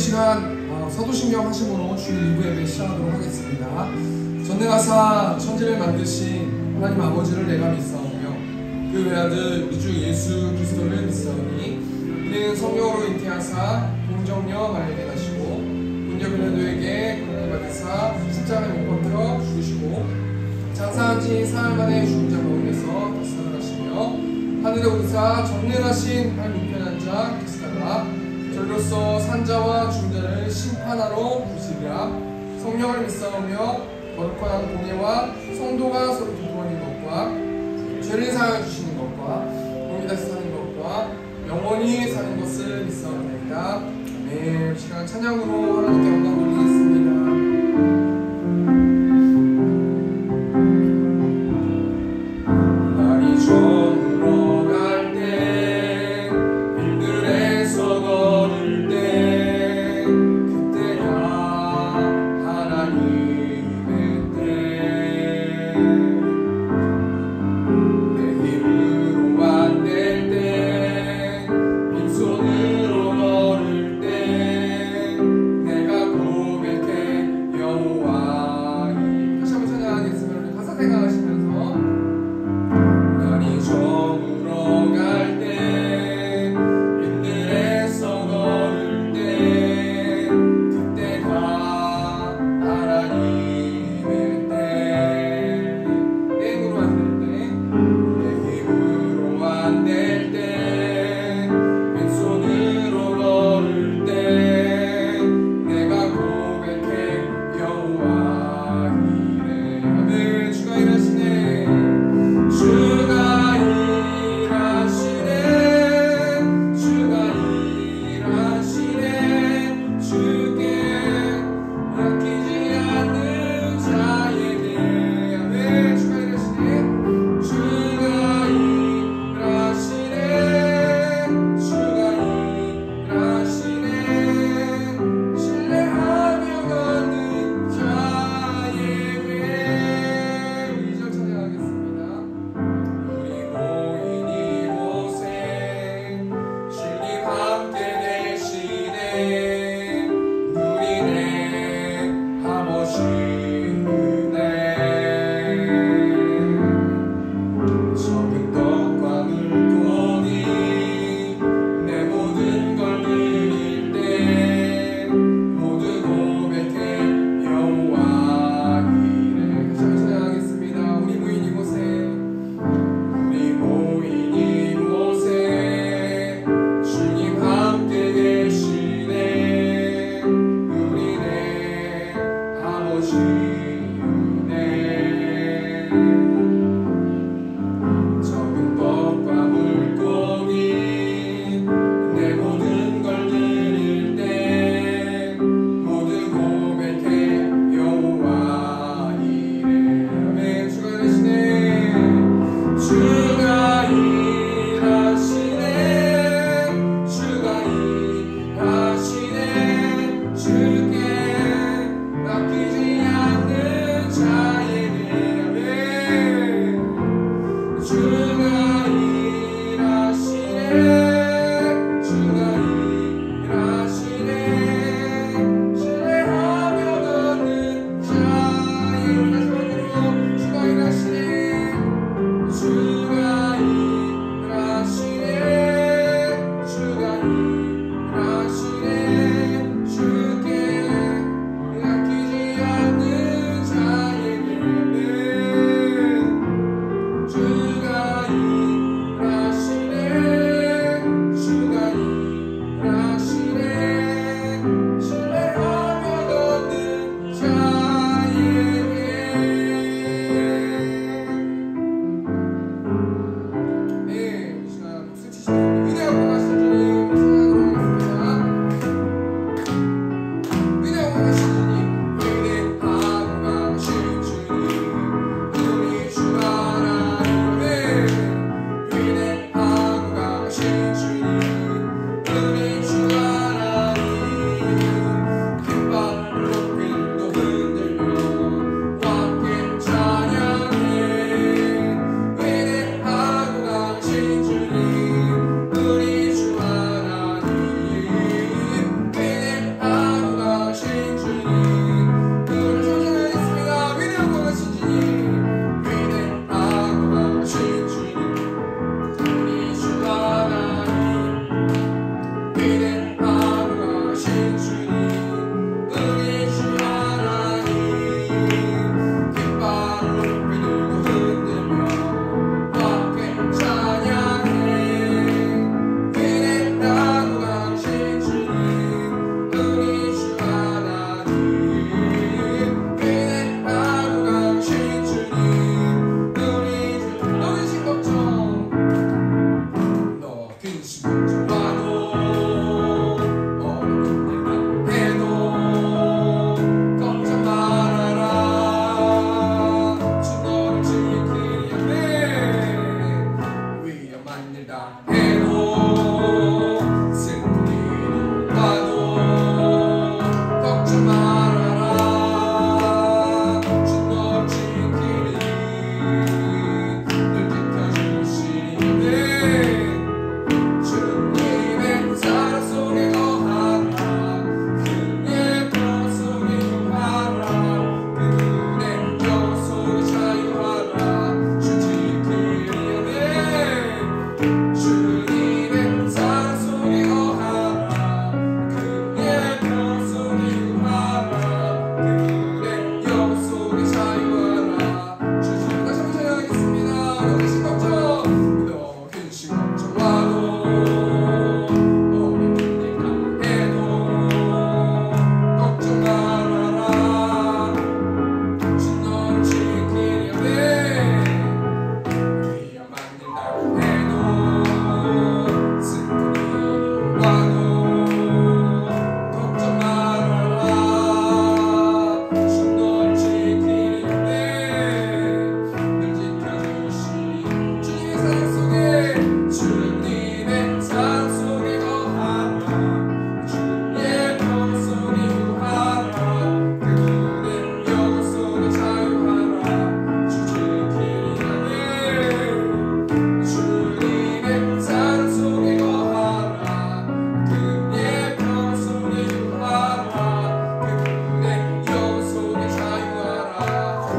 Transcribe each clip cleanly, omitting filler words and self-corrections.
시간 사도신경 하심으로 주일 2부 예배 시작하도록 하겠습니다. 전능하사 천지를 만드신 하나님 아버지를 내가 믿사오며 그 외아들 우리 주 예수 그리스도를 믿사오니 이는 성령으로 잉태하사 공정녀 마리아에게 나시고 본디오 빌라도에게 고난을 받으사 십자가에 못 박혀 죽으시고 장사한 지 사흘 만에 죽은 자 가운데서 다시 살아나시며 하늘에 오르사 전능하신 하나님 우편한 자 그리스도가 저리로서 산자와 중자를 심판하러 부르시리라. 성령을 믿사오며 거룩한 공예와 성도가 서로 교통하는 것과 죄를 사하여 주시는 것과 몸이 다시 사는 것과 영원히 사는 것을 믿사옵나이다. 아멘. 시간 찬양으로 하나님께 영광 돌리겠습니다. 날이 저물어 갈 때 길들에서 걸을 때 그때가 하나님의 때 내 힘으로 안 될 때 빈손으로 걸을 때 내가 고백해 여호와 이 다시 한번 찬양하겠습니다. 우리 가사 생각하시면서 날이 저물어 갈 때 힘들에서 걸을 때 그때가 하나님의 때 내 힘으로 안 될 때 왼손으로 걸을 때 내가 고백해 여호와 이래. 아멘. 주가 일하시네. 주가 일하시네. 주가 일하시네. 주께 맡기지 않는 자에게. 아멘. 주가 일하시네. 주가 일하시네. 주가 일하시네. 신뢰하며 걷는 자에게. 2절 찬양하겠습니다. 우리 모인 이곳에 주님 함께 계시네. 누리네 아버지 은혜. 적은 떡과 물고기 내 모든 걸 드릴 때 모두 고백해 여호와 이래. 다시 한번 찬양하겠습니다. 우리 모인 이곳에 주님 함께 계시네. 누리네 아버지 은혜. 적은 떡과 물고기 내 모든 걸 드릴 때 모두 고백해 여호와 이래. 아멘. 주가 일하시네. 주가 일하시네. 주가 일하시네. 주께 맡기지 않는 자에게. 아멘.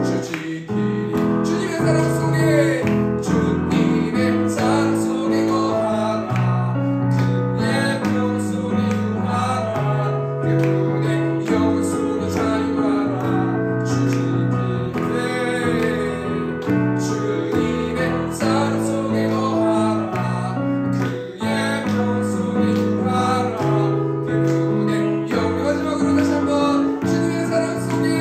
주지키리. 주님의 사랑 속에 주님의 사랑 속에 거하라. 그의 명 속에 유하라. 그분의 영혼 속에 자유하라. 주지키리. 주님의 사랑 속에 거하라. 그의 명 속에 유하라. 그분의 영혼. 마지막으로 다시 한번 주님의 사랑 속에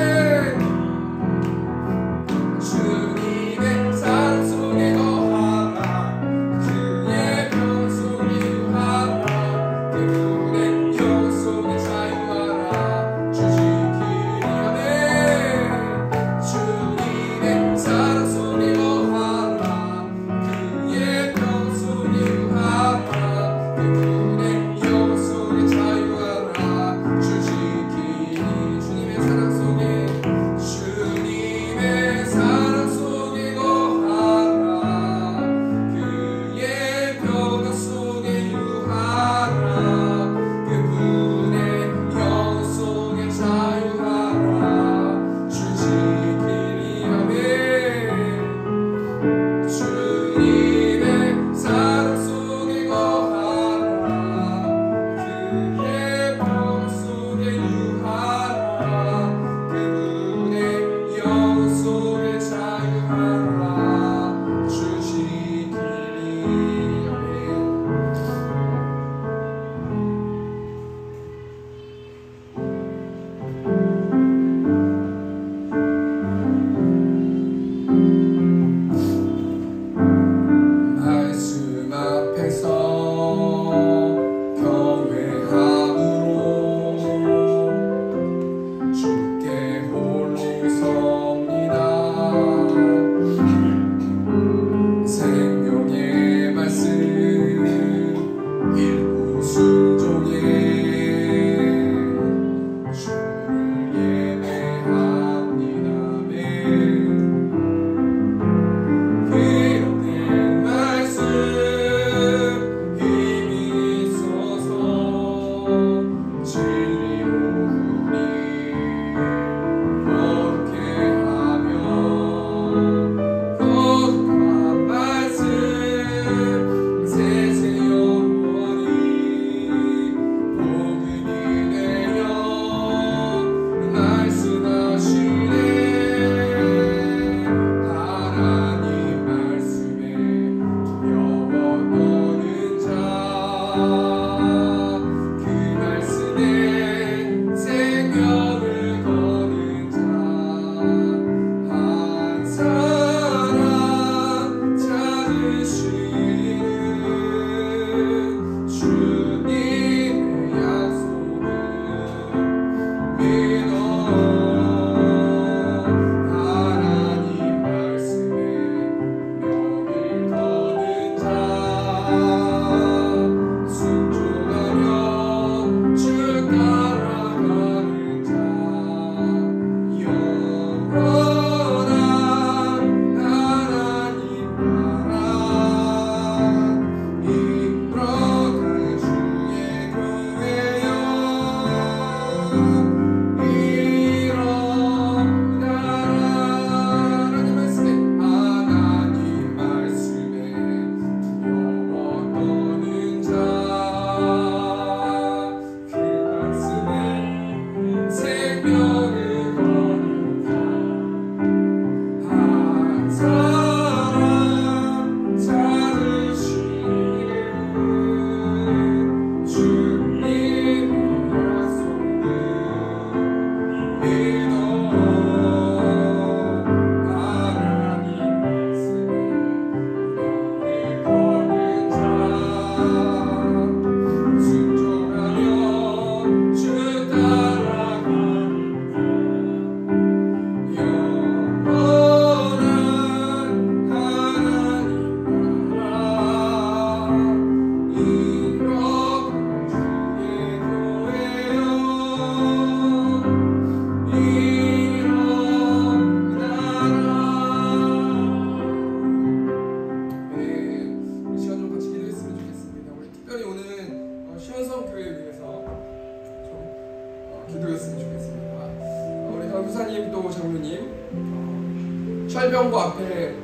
철병거 앞에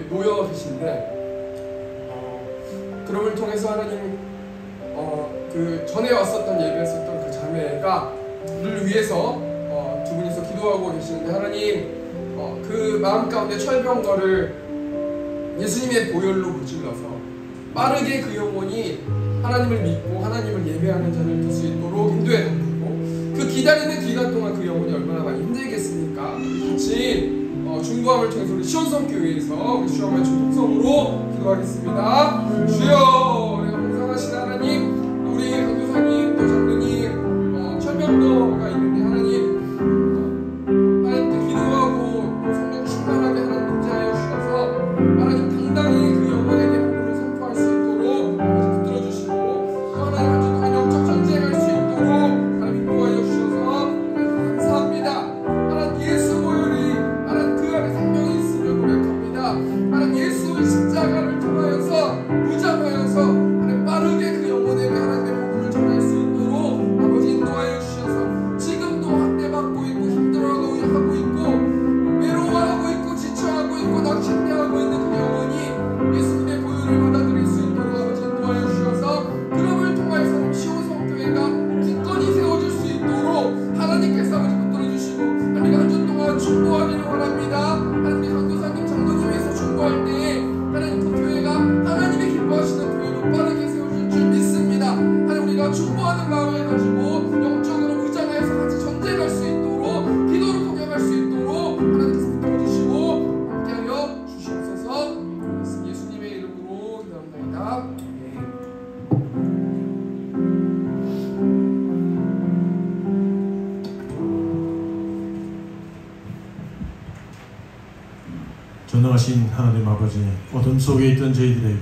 놓여 계신데 그럼을 통해서 하나님 그 전에 왔었던 예배했었던 그 자매가를 위해서 두 분이서 기도하고 계시는데 하나님 그 마음 가운데 철병거를 예수님의 보혈로 무찔러서 빠르게 그 영혼이 하나님을 믿고 하나님을 예배하는 자를 될 수 있도록 인도해 놓고 그 기다리는 기간 동안 그 영혼이 얼마나 많이 힘들겠습니까? 같이 중보함을 통해서 우리 시온성교회에서 우리 시온의 중성으로 기도하겠습니다. 주여, 내가 봉사하신 하나님, 우리 강교사님 또 장로님 철병거가 있는데 하나님께 기도하고 성령 충만하게 하나님 임재하여 주셔서 하나님 당당히 그 영혼에게 복음을 선포할 수 있도록 붙들어 주시고 또 하나님 한 주 동안 영적 전쟁할 수 있도록 하나님 인도하여 주셔서 하나님 감사합니다. 하나님 예수 보혈이 하나님 그 안에 생명이 있음을 고백합니다. 하나님 예수의 십자가를 통하여서 무장하여서 하나님 빠르게 그 영혼에게 하나님의 복음을 전할 수 있도록 아버지 인도하여 주셔서 지금도 학대받고 있고 힘들어하고 있고 외로워하고 있고 지쳐하고 있고 낙심되하고 있는 그 영혼이 예수님의 보혈을 받아들일 수 있도록 아버지 인도하여 주셔서 그럼을 통하여서 시온성교회가 굳건히 세워질 수 있도록 하나님께서 아버지 붙들어 주시고 하나님 한 주 동안 중보하기를 원합니다. 하나님 강도사님 장로교회에서 중보할 때에 하나님 그 교회가 하나님의 기뻐하시는 교회로 빠르게 세워질 줄 믿습니다. 하나님 우리가 중보하는 마음을 가지고 영적으로 무장하여서 같이 전쟁할 수 있도록 기도로 공격할 수 있도록 하나님께서 붙들어 주시고 함께하여 주시옵소서. 예수님의 이름으로 기도합니다. 전능하신 하나님 아버지, 어둠 속에 있던 저희들에게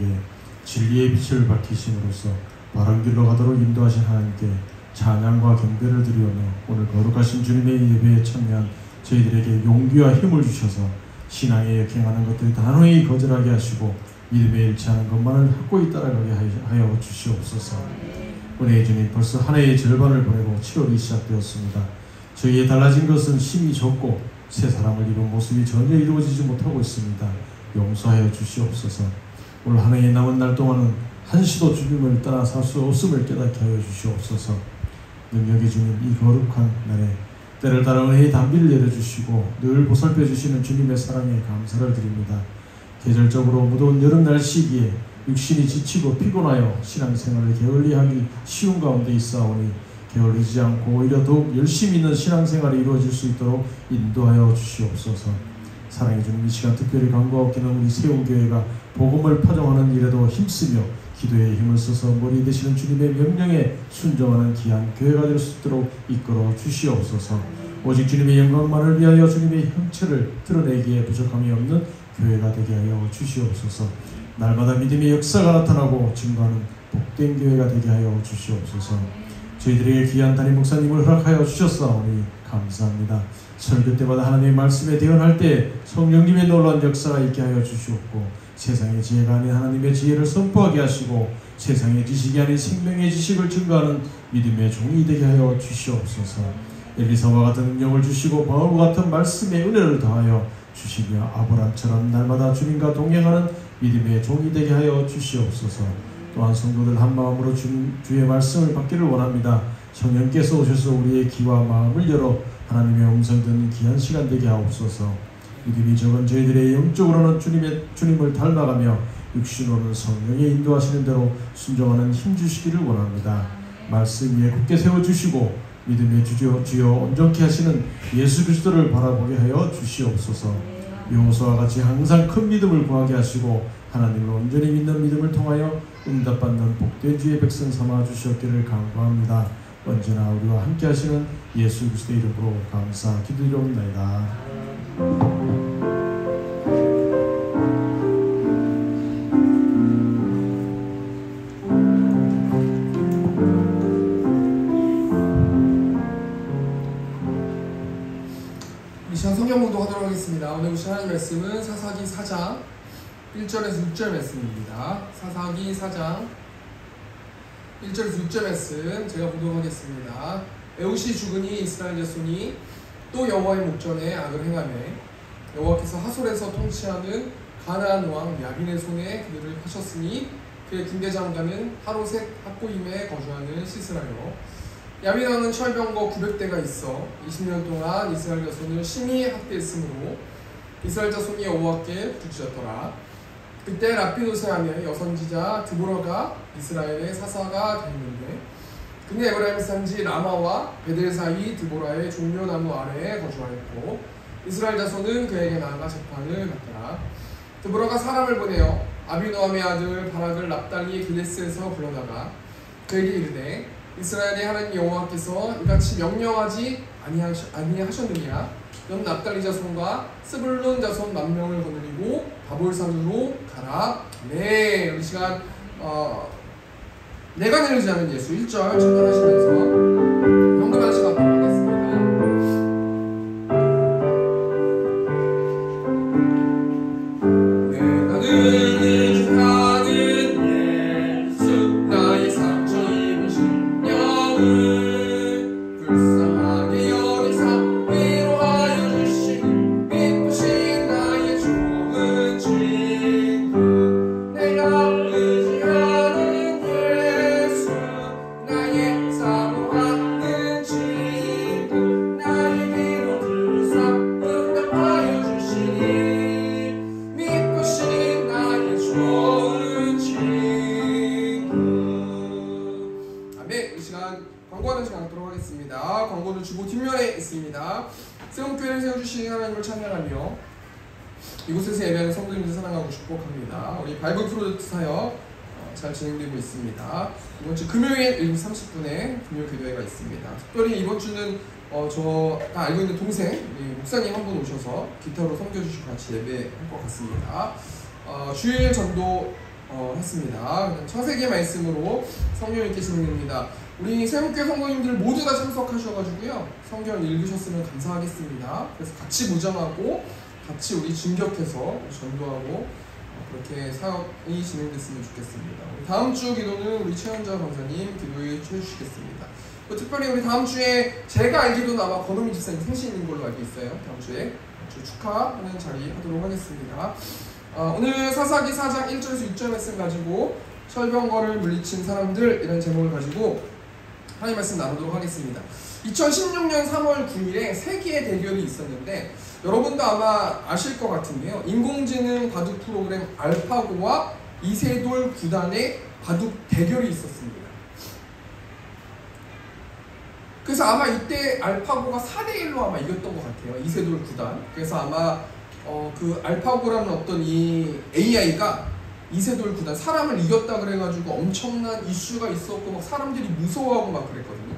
진리의 빛을 밝히심으로써 바른 길로 가도록 인도하신 하나님께 찬양과 경배를 드리오며 오늘 거룩하신 주님의 예배에 참여한 저희들에게 용기와 힘을 주셔서 신앙에 역행하는 것들이 단호히 거절하게 하시고 믿음에 일치하는 것만을 확고히 따라가게 하여 주시옵소서. 은혜의 주님, 벌써 한 해의 절반을 보내고 7월이 시작되었습니다. 저희의 달라진 것은 힘이 적고 새 사람을 입은 모습이 전혀 이루어지지 못하고 있습니다. 용서하여 주시옵소서. 올 한 해의 남은 날 동안은 한시도 주님을 따라 살 수 없음을 깨닫게 하여 주시옵소서. 능력의 주님, 이 거룩한 날에 때를 따라 은혜의 단비를 내려주시고 늘 보살펴 주시는 주님의 사랑에 감사를 드립니다. 계절적으로 무더운 여름날 시기에 육신이 지치고 피곤하여 신앙생활을 게을리하기 쉬운 가운데 있사오니 게을리지 않고 오히려 더욱 열심히 있는 신앙생활이 이루어질 수 있도록 인도하여 주시옵소서. 사랑해 주님, 이 시간 특별히 간구하옵기는 우리 세운교회가 복음을 파송하는 일에도 힘쓰며 기도에 힘을 써서 머리 되시는 주님의 명령에 순종하는 귀한 교회가 될 수 있도록 이끌어 주시옵소서. 오직 주님의 영광만을 위하여 주님의 형체를 드러내기에 부족함이 없는 교회가 되게 하여 주시옵소서. 날마다 믿음의 역사가 나타나고 증거하는 복된 교회가 되게 하여 주시옵소서. 저희들에게 귀한 담임 목사님을 허락하여 주셨사오니 감사합니다. 설교 때마다 하나님의 말씀에 대언할 때 성령님의 놀라운 역사가 있게 하여 주시옵고 세상의 지혜가 아닌 하나님의 지혜를 선포하게 하시고 세상의 지식이 아닌 생명의 지식을 증거하는 믿음의 종이 되게 하여 주시옵소서. 엘리사와 같은 능력을 주시고 바울과 같은 말씀의 은혜를 더하여 주시며 아브람처럼 날마다 주님과 동행하는 믿음의 종이 되게 하여 주시옵소서. 또한 성도들 한마음으로 주의 말씀을 받기를 원합니다. 성령께서 오셔서 우리의 귀와 마음을 열어 하나님의 음성 듣는 귀한 시간 되게 하옵소서. 믿음이 적은 저희들의 영적으로는 주님을 닮아가며 육신으로는 성령의 인도하시는 대로 순종하는 힘 주시기를 원합니다. 말씀 위에 굳게 세워주시고 믿음의 주여 온전케 하시는 예수 그리스도를 바라보게 하여 주시옵소서. 여호수아와 같이 항상 큰 믿음을 구하게 하시고 하나님을 온전히 믿는 믿음을 통하여 응답받는 복된 주의 백성 삼아 주시옵기를 간구합니다. 언제나 우리와 함께 하시는 예수 그리스도의 이름으로 감사 기도드리옵나이다. 이 시간 성경 공독하도록 하겠습니다. 오늘 보신 하나님 말씀은 사사기 4장 1절에서 6절 말씀입니다. 사사기 4장 1절에서 6절 말씀 제가 보도하겠습니다. 에훗이 죽으니 이스라엘 자손이 또 여호와의 목전에 악을 행하매 여호와께서 하솔에서 통치하는 가나안 왕 야빈의 손에 그들을 하셨으니 그의 군대 장관은 하로셋 학고임에 거주하는 시스라요. 야빈 왕은 철병거 900대가 있어 20년 동안 이스라엘 자손을 심히 학대했으므로 이스라엘 자손이 여호와께 부르짖었더라. 그때 라피도세하며 여선지자 드보라가 이스라엘의 사사가 되었는데 그는 에브라임 산지 라마와 베델 사이 드보라의 종려나무 아래에 거주하였고 이스라엘 자손은 그에게 나아가 재판을 받더라. 드보라가 사람을 보내어 아비노함의 아들 바락을 납달리 길레스에서 불러다가 그에게 이르되 이스라엘의 하나님 여호와께서 이같이 명령하지 아니하셨느냐? 넌 납달리 자손과 스불론 자손 10,000명을 거느리고 바볼산으로 가라. 네, 우리 시간 내가 내리지 않은 예수 1절 찬양하시면서 연금하는 시간 갖도록 하겠습니다. 내가 내리지 않은 예수 나의 상처 입은 심령을 불쌍하게 여기사 위로하여 주시고 미쁘신 나의 좋은 친구 내가 의지하는 예수 나의 사모하는 친구 나의 기도 들으사 응답하여 주시니 미쁘신 나의 좋은 친구. 아멘. 이 시간 광고하는 시간 갖도록 하겠습니다. 광고는 주보 뒷면에 있습니다. 세움교회를 세워주신 하나님을 찬양하며 이곳에서 예배하는 성도님들 사랑하고 축복합니다. 우리 바이블 프로젝트 사역 잘 진행되고 있습니다. 이번 주 금요일 7시 30분에 금요 기도회가 있습니다. 특별히 이번 주는 저가 알고 있는 동생 우리 목사님 한 분 오셔서 기타로 섬겨주시고 같이 예배할 것 같습니다. 주일 전도 했습니다. 창세기 말씀으로 성경 읽기 진행됩니다. 우리 세움교회 성도님들 모두 다 참석하셔가지고요 성경 읽으셨으면 감사하겠습니다. 그래서 같이 무장하고 같이 우리 진격해서 전도하고 그렇게 사역이 진행됐으면 좋겠습니다. 우리 다음 주 기도는 우리 최현자 강사님 기도해 주시겠습니다. 특별히 우리 다음 주에 제가 알기로는 아마 권호민 집사님 생신인 걸로 알고 있어요. 다음 주에 축하하는 자리 하도록 하겠습니다. 오늘 사사기 4장 1절에서 6절 말씀 가지고 철병거를 물리친 사람들 이런 제목을 가지고 하나님 말씀 나누도록 하겠습니다. 2016년 3월 9일에 세계의 대결이 있었는데 여러분도 아마 아실 것 같은데요. 인공지능 바둑 프로그램 알파고와 이세돌 구단의 바둑 대결이 있었습니다. 그래서 아마 이때 알파고가 4대1로 아마 이겼던 것 같아요. 이세돌 구단. 그래서 아마 그 알파고라는 어떤 이 AI가 이세돌 구단 사람을 이겼다 그래가지고 엄청난 이슈가 있었고 막 사람들이 무서워하고 막 그랬거든요.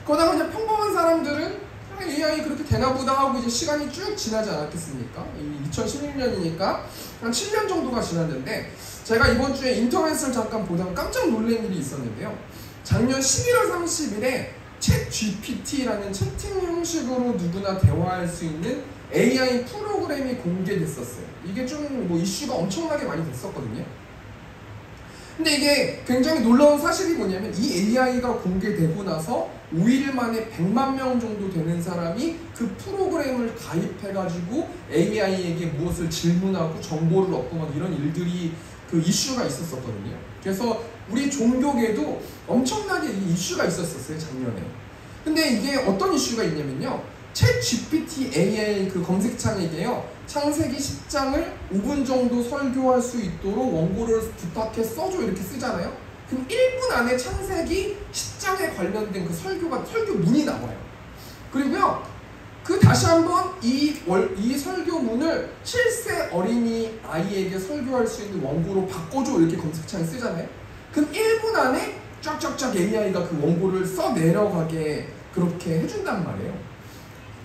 그러다가 이제 평범한 사람들은 AI 그렇게 되나보다 하고 이제 시간이 쭉 지나지 않았겠습니까? 2016년이니까 한 7년 정도가 지났는데 제가 이번 주에 인터넷을 잠깐 보다가 깜짝 놀란 일이 있었는데요. 작년 11월 30일에 챗 GPT라는 채팅 형식으로 누구나 대화할 수 있는 AI 프로그램이 공개됐었어요. 이게 좀 뭐 이슈가 엄청나게 많이 됐었거든요. 근데 이게 굉장히 놀라운 사실이 뭐냐면 이 AI가 공개되고 나서 5일 만에 100만 명 정도 되는 사람이 그 프로그램을 가입해가지고 AI에게 무엇을 질문하고 정보를 얻고 막 이런 일들이 그 이슈가 있었거든요. 그래서 우리 종교계도 엄청나게 이 이슈가 있었어요, 작년에. 근데 이게 어떤 이슈가 있냐면요. 챗 GPT AI 그 검색창에게요. 창세기 10장을 5분 정도 설교할 수 있도록 원고를 부탁해 써줘 이렇게 쓰잖아요. 그럼 1분 안에 창세기 10장에 관련된 그 설교문이 나와요. 그리고요. 그 다시 한번 이 설교문을 7세 어린이 아이에게 설교할 수 있는 원고로 바꿔줘 이렇게 검색창에 쓰잖아요. 그럼 1분 안에 쫙쫙쫙 AI가 그 원고를 써 내려가게 그렇게 해준단 말이에요.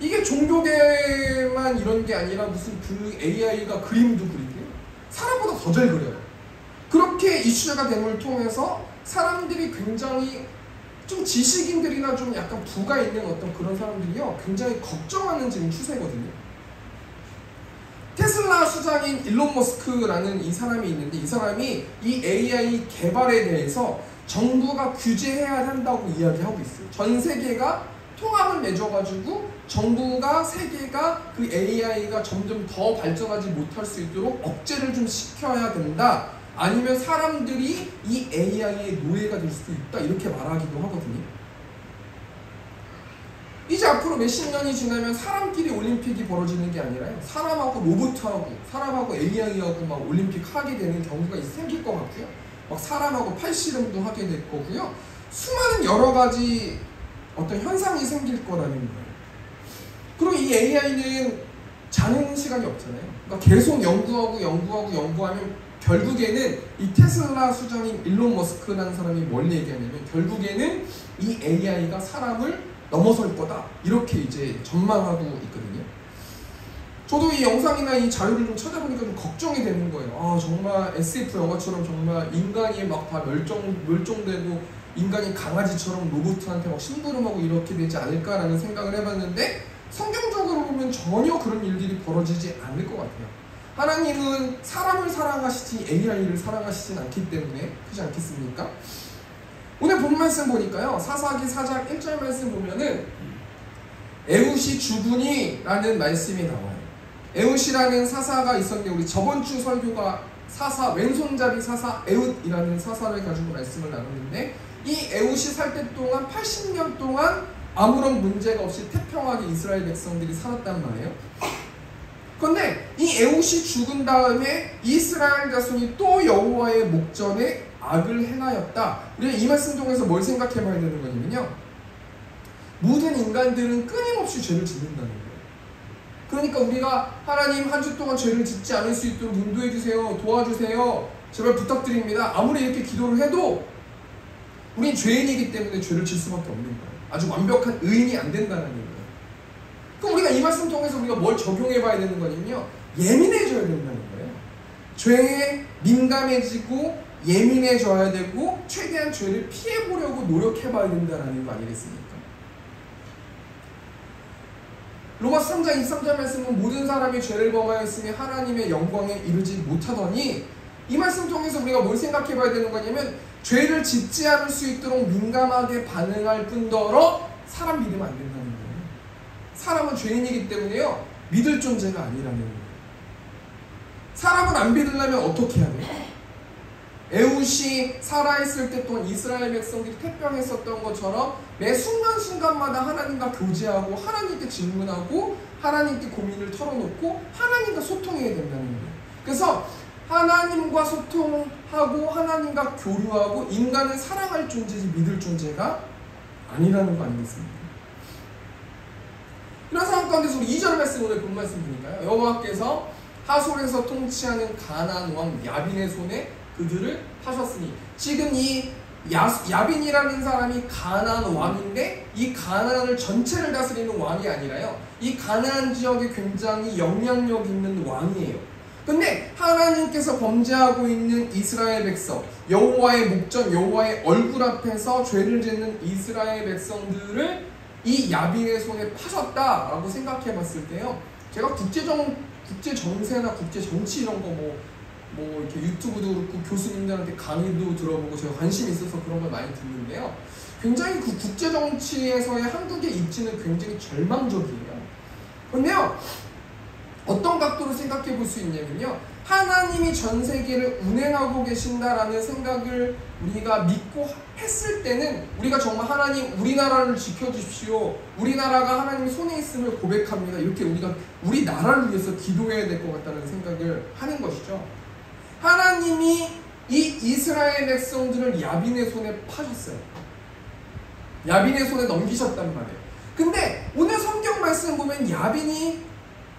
이게 종교계만 이런 게 아니라 무슨 그 AI가 그림도 그리고요. 사람보다 더 잘 그려요. 그렇게 이슈가 됨을 통해서 사람들이 굉장히 좀 지식인들이나 좀 약간 부가 있는 어떤 그런 사람들이요. 굉장히 걱정하는 지금 추세거든요. 테슬라 수장인 일론 머스크라는 이 사람이 있는데 이 사람이 이 AI 개발에 대해서 정부가 규제해야 한다고 이야기하고 있어요. 전 세계가 통합을 맺어가지고 정부가 세계가 그 AI가 점점 더 발전하지 못할 수 있도록 억제를 좀 시켜야 된다. 아니면 사람들이 이 AI의 노예가 될 수도 있다. 이렇게 말하기도 하거든요. 이제 앞으로 몇십 년이 지나면 사람끼리 올림픽이 벌어지는 게 아니라요. 사람하고 로봇하고 사람하고 AI하고 막 올림픽 하게 되는 경우가 생길 것 같고요. 막 사람하고 팔씨름도 하게 될 거고요. 수많은 여러 가지 어떤 현상이 생길 거라는 거예요. 그리고 이 AI는 자는 시간이 없잖아요. 그러니까 계속 연구하면 결국에는 이 테슬라 수장인 일론 머스크라는 사람이 뭘 얘기하냐면 결국에는 이 AI가 사람을 넘어설 거다. 이렇게 이제 전망하고 있거든요. 저도 이 영상이나 이 자료를 좀 찾아보니까 좀 걱정이 되는 거예요. 아, 정말 SF 영화처럼 정말 인간이 막 다 멸종되고 인간이 강아지처럼 로봇한테 막 심부름하고 이렇게 되지 않을까라는 생각을 해봤는데 성경적으로 보면 전혀 그런 일들이 벌어지지 않을 것 같아요. 하나님은 사람을 사랑하시지 AI를 사랑하시진 않기 때문에 그렇지 않겠습니까? 오늘 본 말씀 보니까요. 사사기 4장 1절 말씀 보면은 에훗이 죽으니 라는 말씀이 나와요. 에훗이라는 사사가 있었는데 우리 저번 주 설교가 사사 왼손잡이 사사 에훗이라는 사사를 가지고 말씀을 나눴는데 이 에훗이 살 때 동안 80년 동안 아무런 문제가 없이 태평하게 이스라엘 백성들이 살았단 말이에요. 그런데 이 에훗이 죽은 다음에 이스라엘 자손이 또 여호와의 목전에 악을 행하였다. 우리가 이 말씀 통해서 뭘 생각해 봐야 되는 거냐면요. 모든 인간들은 끊임없이 죄를 짓는다는 거예요. 그러니까 우리가 하나님 한 주 동안 죄를 짓지 않을 수 있도록 인도해 주세요. 도와주세요. 제발 부탁드립니다. 아무리 이렇게 기도를 해도 우린 죄인이기 때문에 죄를 질 수밖에 없는 거예요. 아주 완벽한 의인이 안 된다는 거예요. 그럼 우리가 이 말씀 통해서 우리가 뭘 적용해 봐야 되는 거냐면요. 예민해져야 된다는 거예요. 죄에 민감해지고 예민해져야 되고 최대한 죄를 피해보려고 노력해봐야 된다는 거 아니겠습니까? 로마서 3장 23절 말씀은 모든 사람이 죄를 범하였으니 하나님의 영광에 이르지 못하더니 이 말씀 통해서 우리가 뭘 생각해봐야 되는 거냐면 죄를 짓지 않을 수 있도록 민감하게 반응할 뿐더러 사람 믿으면 안 된다는 거예요. 사람은 죄인이기 때문에요. 믿을 존재가 아니라는 거예요. 사람은 안 믿으려면 어떻게 해야 돼요? 에훗이 살아있을 때 동안 이스라엘 백성들이 태평했었던 것처럼 매 순간순간마다 하나님과 교제하고 하나님께 질문하고 하나님께 고민을 털어놓고 하나님과 소통해야 된다는 거예요. 그래서 하나님과 소통하고 하나님과 교류하고 인간을 사랑할 존재지 믿을 존재가 아니라는 거 아니겠습니까? 이런 상황 가운데서 우리 2절 말씀 오늘 본 말씀 보니까요. 여호와께서 하솔에서 통치하는 가나안 왕 야빈의 손에 그들을 파셨으니 지금 이 야빈이라는 사람이 가나안 왕인데 이 가나안을 전체를 다스리는 왕이 아니라요. 이 가나안 지역에 굉장히 영향력 있는 왕이에요. 근데 하나님께서 범죄하고 있는 이스라엘 백성, 여호와의 목전, 여호와의 얼굴 앞에서 죄를 짓는 이스라엘 백성들을 이 야빈의 손에 파셨다라고 생각해 봤을 때요. 제가 국제 정세나 국제 정치 이런 거 뭐 이렇게 유튜브도 그렇고 교수님들한테 강의도 들어보고 제가 관심이 있어서 그런 걸 많이 듣는데요. 굉장히 그 국제 정치에서의 한국의 입지는 굉장히 절망적이에요. 그런데요. 어떤 각도로 생각해 볼 수 있냐면요. 하나님이 전 세계를 운행하고 계신다라는 생각을 우리가 믿고 했을 때는 우리가 정말 하나님 우리나라를 지켜주십시오. 우리나라가 하나님 손에 있음을 고백합니다. 이렇게 우리가 우리 나라를 위해서 기도해야 될 것 같다는 생각을 하는 것이죠. 하나님이 이 이스라엘 백성들을 야빈의 손에 파셨어요. 야빈의 손에 넘기셨단 말이에요. 근데 오늘 성경 말씀 보면 야빈이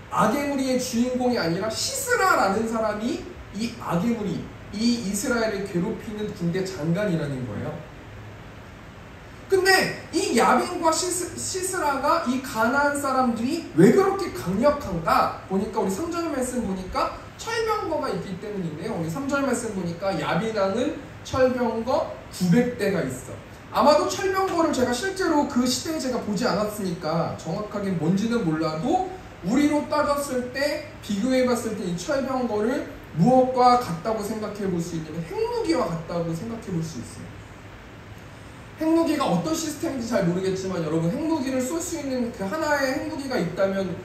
악의 무리의 주인공이 아니라 시스라라는 사람이 이 악의 무리, 이 이스라엘을 괴롭히는 군대 장관이라는 거예요. 근데 이 야빈과 시스라가 이 가나안 사람들이 왜 그렇게 강력한가 보니까 우리 3절 말씀 보니까 철병거가 있기 때문인데요. 우리 3절 말씀 보니까 야빈왕은 철병거 900대가 있어. 아마도 철병거를 제가 실제로 그 시대에 제가 보지 않았으니까 정확하게 뭔지는 몰라도 우리로 따졌을 때 비교해 봤을 때 이 철병거를 무엇과 같다고 생각해 볼 수 있냐면 핵무기와 같다고 생각해 볼 수 있어요. 핵무기가 어떤 시스템인지 잘 모르겠지만 여러분, 핵무기를 쏠 수 있는 그 하나의 핵무기가 있다면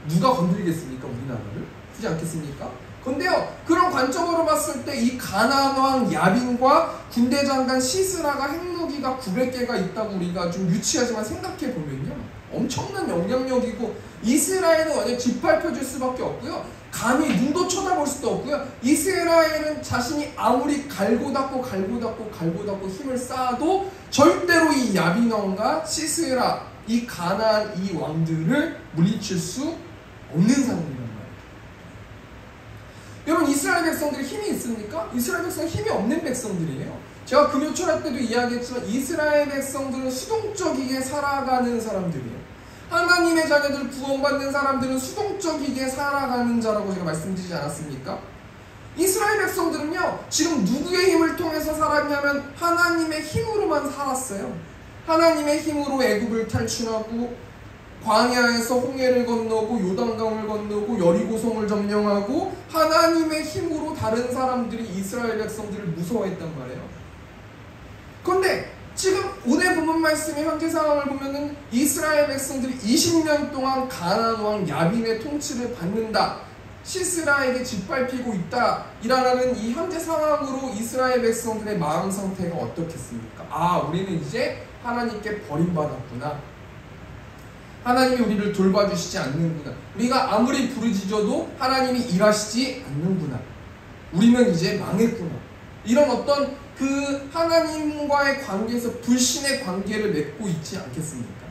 누가 건드리겠습니까? 우리나라를? 그렇지 않겠습니까? 근데요, 그런 관점으로 봤을 때 이 가나안 왕 야빈과 군대 장관 시스라가 핵무기가 900개가 있다고 우리가 좀 유치하지만 생각해 보면요, 엄청난 영향력이고 이스라엘은 완전 짓밟혀질 수밖에 없고요, 감히 눈도 쳐다볼 수도 없고요. 이스라엘은 자신이 아무리 갈고 닦고 힘을 쌓아도 절대로 이 야빈 왕과 시스라, 이 가나안 이 왕들을 물리칠 수 없는 상황이란 말이에요. 여러분, 이스라엘 백성들이 힘이 있습니까? 이스라엘 백성은 힘이 없는 백성들이에요. 제가 금요 철학 때도 이야기했지만 이스라엘 백성들은 수동적이게 살아가는 사람들이에요. 하나님의 자녀들 구원받는 사람들은 수동적이게 살아가는 자라고 제가 말씀드리지 않았습니까? 이스라엘 백성들은요, 지금 누구의 힘을 통해서 살았냐면 하나님의 힘으로만 살았어요. 하나님의 힘으로 애굽을 탈출하고 광야에서 홍해를 건너고 요단강을 건너고 여리고성을 점령하고 하나님의 힘으로 다른 사람들이 이스라엘 백성들을 무서워했단 말이에요. 그런데 지금 오늘 본문 말씀의 현재 상황을 보면은 이스라엘 백성들이 20년 동안 가나안 왕 야빈의 통치를 받는다, 시스라에게 짓밟히고 있다 이라는 이 현재 상황으로 이스라엘 백성들의 마음 상태가 어떻겠습니까? 아, 우리는 이제 하나님께 버림받았구나. 하나님이 우리를 돌봐주시지 않는구나. 우리가 아무리 부르짖어도 하나님이 일하시지 않는구나. 우리는 이제 망했구나. 이런 어떤 그 하나님과의 관계에서 불신의 관계를 맺고 있지 않겠습니까?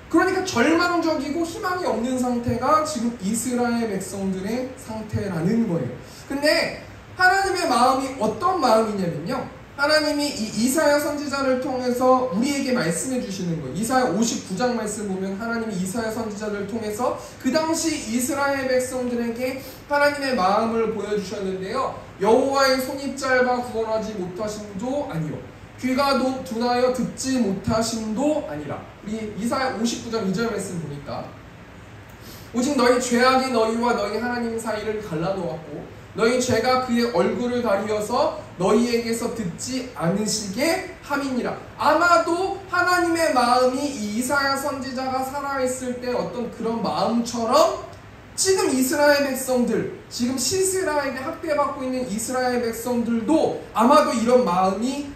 그러니까 절망적이고 희망이 없는 상태가 지금 이스라엘 백성들의 상태라는 거예요. 근데 하나님의 마음이 어떤 마음이냐면요, 하나님이 이 이사야 선지자를 통해서 우리에게 말씀해 주시는 거예요. 이사야 59장 말씀 보면 하나님이 이사야 선지자를 통해서 그 당시 이스라엘 백성들에게 하나님의 마음을 보여주셨는데요, 여호와의 손이 짧아 구원하지 못하심도 아니요, 귀가 둔하여 듣지 못하심도 아니라. 우리 이사야 59장 2절 말씀 보니까 오직 너희 죄악이 너희와 너희 하나님 사이를 갈라놓았고 너희 죄가 그의 얼굴을 가리어서 너희에게서 듣지 않으시게 함이니라. 아마도 하나님의 마음이 이 이사야 선지자가 살아있을 때 어떤 그런 마음처럼 지금 이스라엘 백성들, 지금 시스라에게 학대받고 있는 이스라엘 백성들도 아마도 이런 마음이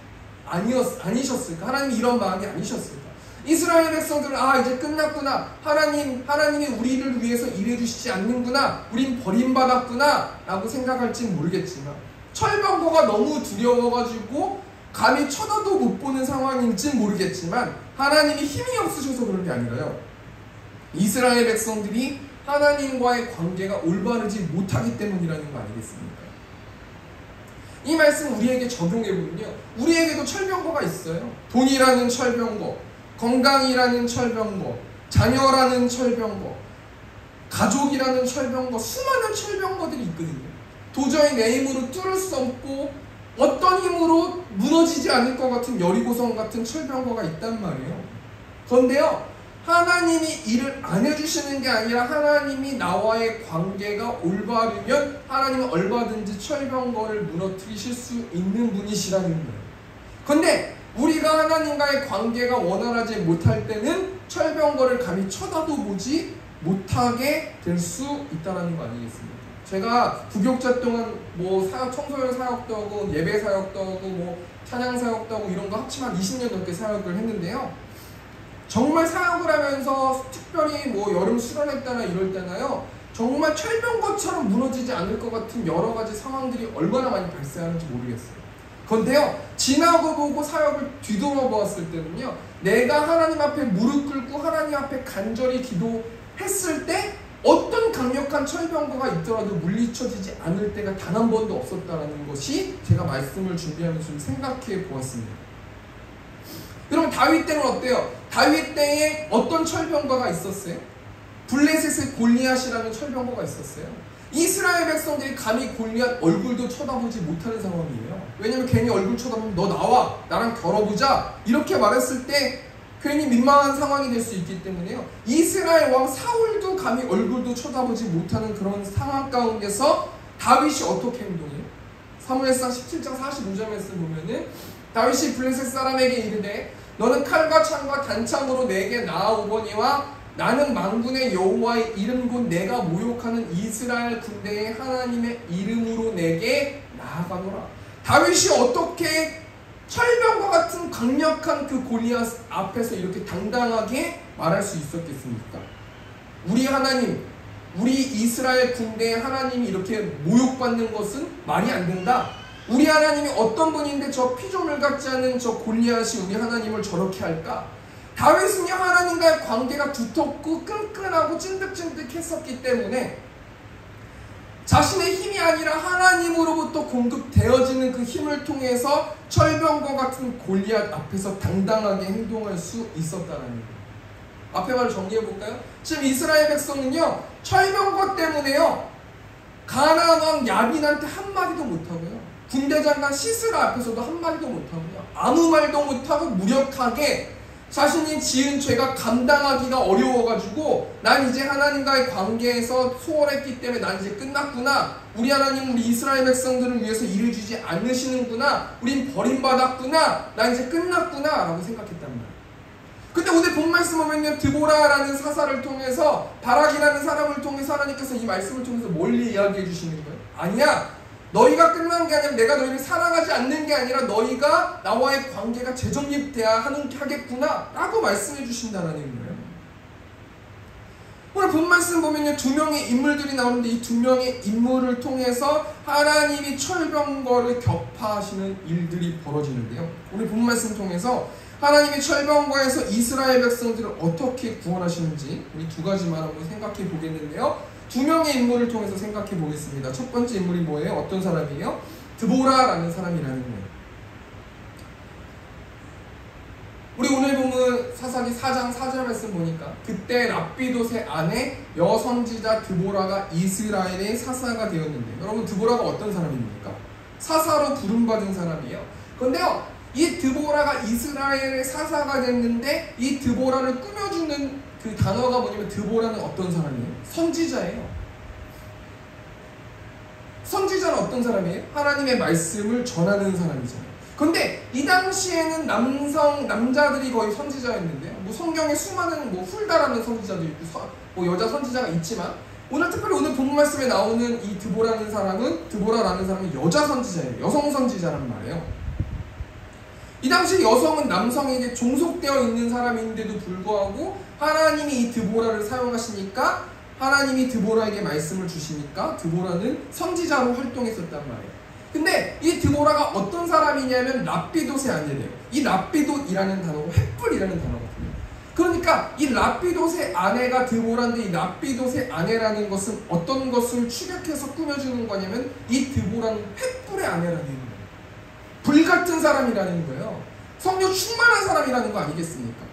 아니셨을까? 하나님이 이런 마음이 아니셨을까? 이스라엘 백성들은 아, 이제 끝났구나. 하나님이 우리를 위해서 일해주시지 않는구나. 우린 버림받았구나 라고 생각할진 모르겠지만, 철병거가 너무 두려워가지고 감히 쳐다도 못 보는 상황인진 모르겠지만 하나님이 힘이 없으셔서 그런 게 아니라요, 이스라엘 백성들이 하나님과의 관계가 올바르지 못하기 때문이라는 거 아니겠습니까? 이 말씀 우리에게 적용해보면요, 우리에게도 철병거가 있어요. 돈이라는 철병거, 건강이라는 철병거, 자녀라는 철병거, 가족이라는 철병거, 수많은 철병거들이 있거든요. 도저히 내 힘으로 뚫을 수 없고 어떤 힘으로 무너지지 않을 것 같은 여리고성 같은 철병거가 있단 말이에요. 그런데요, 하나님이 일을 안 해주시는 게 아니라 하나님이 나와의 관계가 올바르면 하나님은 얼마든지 철병거를 무너뜨리실 수 있는 분이시라는 거예요. 그런데 우리가 하나님과의 관계가 원활하지 못할 때는 철병거를 감히 쳐다도 보지 못하게 될 수 있다는 거 아니겠습니까? 제가 부교육자 동안 뭐 청소년 사역도 하고 예배 사역도 하고 뭐 찬양 사역도 하고 이런 거 합치면 20년 넘게 사역을 했는데요, 정말 사역을 하면서 특별히 뭐 여름 수련했다나 이럴 때나요, 정말 철병거처럼 무너지지 않을 것 같은 여러 가지 상황들이 얼마나 많이 발생하는지 모르겠어요. 그런데요, 지나고 보고 사역을 뒤돌아보았을 때는요, 내가 하나님 앞에 무릎 꿇고 하나님 앞에 간절히 기도했을 때 어떤 강력한 철병거가 있더라도 물리쳐지지 않을 때가 단 한 번도 없었다는 것이 제가 말씀을 준비하면서 좀 생각해 보았습니다. 여러분, 다윗 때는 어때요? 다윗 때에 어떤 철병거가 있었어요? 블레셋의 골리앗이라는 철병거가 있었어요. 이스라엘 백성들이 감히 골리앗 얼굴도 쳐다보지 못하는 상황이에요. 왜냐면 괜히 얼굴 쳐다보면 너 나와, 나랑 겨뤄보자 이렇게 말했을 때 괜히 민망한 상황이 될 수 있기 때문에요, 이스라엘 왕 사울도 감히 얼굴도 쳐다보지 못하는 그런 상황 가운데서 다윗이 어떻게 행동해요? 사무엘상 17장 45절 말씀 보면은 다윗이 블레셋 사람에게 이르되 너는 칼과 창과 단창으로 내게 나아오거니와 나는 만군의 여호와의 이름 곧 내가 모욕하는 이스라엘 군대의 하나님의 이름으로 내게 나아가노라. 다윗이 어떻게 철병과 같은 강력한 그 골리앗 앞에서 이렇게 당당하게 말할 수 있었겠습니까? 우리 하나님, 우리 이스라엘 군대의 하나님이 이렇게 모욕받는 것은 말이 안 된다. 우리 하나님이 어떤 분인데 저 피조물 같지 않은 저 골리앗이 우리 하나님을 저렇게 할까? 다윗은요, 하나님과의 관계가 두텁고 끈끈하고 찐득찐득했었기 때문에 자신의 힘이 아니라 하나님으로부터 공급되어지는 그 힘을 통해서 철병과 같은 골리앗 앞에서 당당하게 행동할 수 있었다는 거예요. 앞에 말을 정리해볼까요? 지금 이스라엘 백성은요, 철병과 때문에요, 가나안 왕 야빈한테 한마디도 못하고요, 군대 장관 시스라 앞에서도 한마디도 못하고요, 아무 말도 못하고 무력하게 자신이 지은 죄가 감당하기가 어려워가지고 난 이제 하나님과의 관계에서 소홀했기 때문에 난 이제 끝났구나, 우리 하나님 우리 이스라엘 백성들을 위해서 일을 주지 않으시는구나, 우린 버림받았구나, 난 이제 끝났구나 라고 생각했단 말이에요. 근데 오늘 본 말씀 보면요, 드보라라는 사사를 통해서, 바락이라는 사람을 통해서 하나님께서 이 말씀을 통해서 멀리 이야기해 주시는 거예요. 아니야, 너희가 끝난 게 아니라 내가 너희를 사랑하지 않는 게 아니라 너희가 나와의 관계가 재정립돼야 하겠구나 라고 말씀해 주신다는 거예요. 오늘 본 말씀 보면요, 두 명의 인물들이 나오는데 이 두 명의 인물을 통해서 하나님이 철병거를 격파하시는 일들이 벌어지는데요, 오늘 본 말씀 통해서 하나님이 철병거에서 이스라엘 백성들을 어떻게 구원하시는지 우리 두 가지만 한번 생각해 보겠는데요, 두 명의 인물을 통해서 생각해 보겠습니다. 첫 번째 인물이 뭐예요? 어떤 사람이에요? 드보라라는 사람이라는 거예요. 우리 오늘 보면 사사기 4장 4절 말씀 보니까 그때 랍비돗의 아내 여선지자 드보라가 이스라엘의 사사가 되었는데, 여러분 드보라가 어떤 사람입니까? 사사로 부름받은 사람이에요. 그런데요, 이 드보라가 이스라엘의 사사가 됐는데 이 드보라를 꾸며주는 그 단어가 뭐냐면, 드보라는 어떤 사람이에요? 선지자예요. 선지자는 어떤 사람이에요? 하나님의 말씀을 전하는 사람이잖아요. 근데 이 당시에는 남자들이 거의 선지자였는데요, 뭐 성경에 수많은 뭐 훌다라는 선지자도 있고 뭐 여자 선지자가 있지만, 특별히 오늘 본 말씀에 나오는 이 드보라라는 사람은 여자 선지자예요. 여성 선지자란 말이에요. 이 당시 여성은 남성에게 종속되어 있는 사람인데도 불구하고 하나님이 이 드보라를 사용하시니까, 하나님이 드보라에게 말씀을 주시니까 드보라는 선지자로 활동했었단 말이에요. 근데 이 드보라가 어떤 사람이냐면 랍비돗의 아내래요. 이 랍비돗이라는 단어가 횃불이라는 단어거든요. 그러니까 이 랍비돗의 아내가 드보라인데, 이 랍비돗의 아내라는 것은 어떤 것을 추격해서 꾸며주는 거냐면 이 드보라는 횃불의 아내라는 거예요. 불같은 사람이라는 거예요. 성령 충만한 사람이라는 거 아니겠습니까?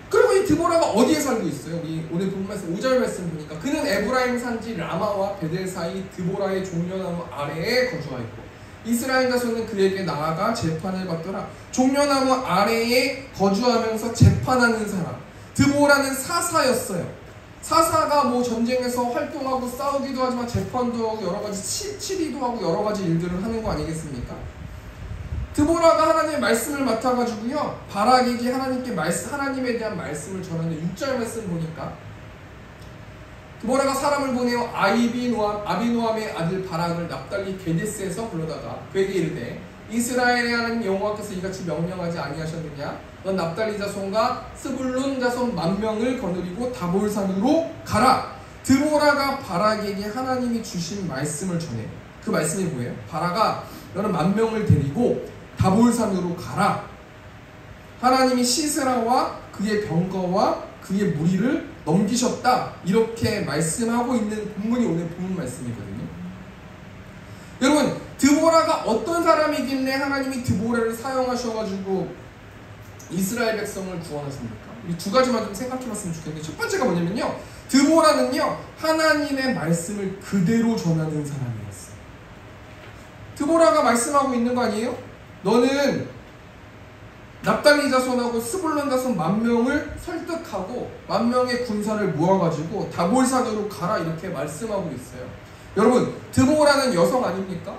그리고 이 드보라가 어디에 살고 있어요? 우리 오늘 본 말씀 5절 말씀 보니까 그는 에브라임 산지 라마와 베델 사이 드보라의 종려나무 아래에 거주하였고 이스라엘 자손은 그에게 나아가 재판을 받더라. 종려나무 아래에 거주하면서 재판하는 사람, 드보라는 사사였어요. 사사가 뭐 전쟁에서 활동하고 싸우기도 하지만 재판도 하고 여러 가지 치리도 하고 여러 가지 일들을 하는 거 아니겠습니까? 드보라가 하나님의 말씀을 맡아가지고요, 바락에게 하나님에 대한 말씀을 전하는데 6절 말씀 보니까 드보라가 사람을 보내어 아비노함의 아들 바락을 납달리 게데스에서 불러다가 그에게 이르되 이스라엘의 하나님 여호와께서 이같이 명령하지 아니하셨느냐? 넌 납달리 자손과 스불론 자손 10,000명을 거느리고 다볼산으로 가라. 드보라가 바락에게 하나님이 주신 말씀을 전해. 그 말씀이 뭐예요? 바락아, 너는 10,000명을 데리고 다볼산으로 가라. 하나님이 시스라와 그의 병거와 그의 무리를 넘기셨다. 이렇게 말씀하고 있는 본문이 오늘 본문 말씀이거든요. 여러분, 드보라가 어떤 사람이길래 하나님이 드보라를 사용하셔가지고 이스라엘 백성을 구원하십니까? 이 두 가지만 좀 생각해봤으면 좋겠는데, 첫 번째가 뭐냐면요, 드보라는요 하나님의 말씀을 그대로 전하는 사람이었어요. 드보라가 말씀하고 있는 거 아니에요? 너는 납달리 자손하고 스불론 자손 10,000명을 설득하고 10,000명의 군사를 모아가지고 다볼산으로 가라, 이렇게 말씀하고 있어요. 여러분, 드보라는 여성 아닙니까?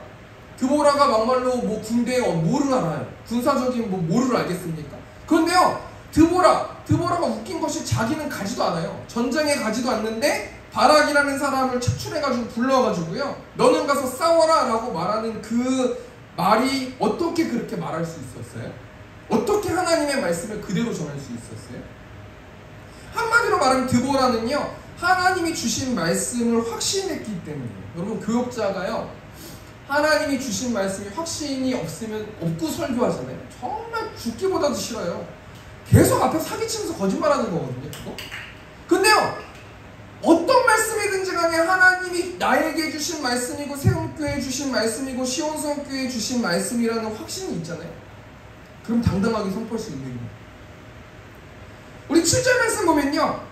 드보라가 막말로 뭐 군대에 뭐를 알아요? 군사적인 뭐를 알겠습니까? 그런데요, 드보라가 웃긴 것이 자기는 가지도 않아요. 전쟁에 가지도 않는데 바락이라는 사람을 착출해가지고 불러가지고요, 너는 가서 싸워라 라고 말하는 그 말이 어떻게 그렇게 말할 수 있었어요? 어떻게 하나님의 말씀을 그대로 전할 수 있었어요? 한마디로 말하면 드보라는요, 하나님이 주신 말씀을 확신했기 때문이에요. 여러분, 교역자가요, 하나님이 주신 말씀이 확신이 없으면 없고 설교하잖아요. 정말 죽기보다도 싫어요. 계속 앞에 사기치면서 거짓말하는 거거든요, 그거? 근데요, 어떤 말씀이든지 간에 하나님이 나에게 주신 말씀이고 세움교회에 주신 말씀이고 시온성교회에 주신 말씀이라는 확신이 있잖아요. 그럼 당당하게 선포할 수 있는 거예요. 우리 7절 말씀 보면요,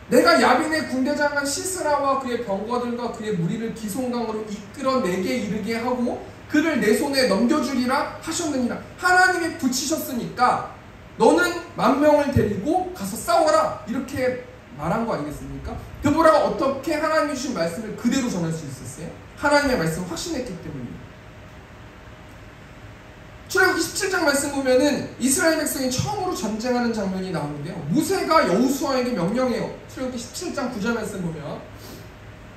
내가 야빈의 군대장관 시스라와 그의 병거들과 그의 무리를 기송강으로 이끌어 내게 이르게 하고 그를 내 손에 넘겨주리라 하셨느니라. 하나님이 붙이셨으니까 너는 10,000명을 데리고 가서 싸워라, 이렇게 말한 거 아니겠습니까? 드보라가 어떻게 하나님이 주신 말씀을 그대로 전할 수 있었어요? 하나님의 말씀을 확신했기 때문입니다. 출애굽기 17장 말씀 보면은 이스라엘 백성이 처음으로 전쟁하는 장면이 나오는데요, 모세가 여호수아에게 명령해요. 출애굽기 17장 9절 말씀 보면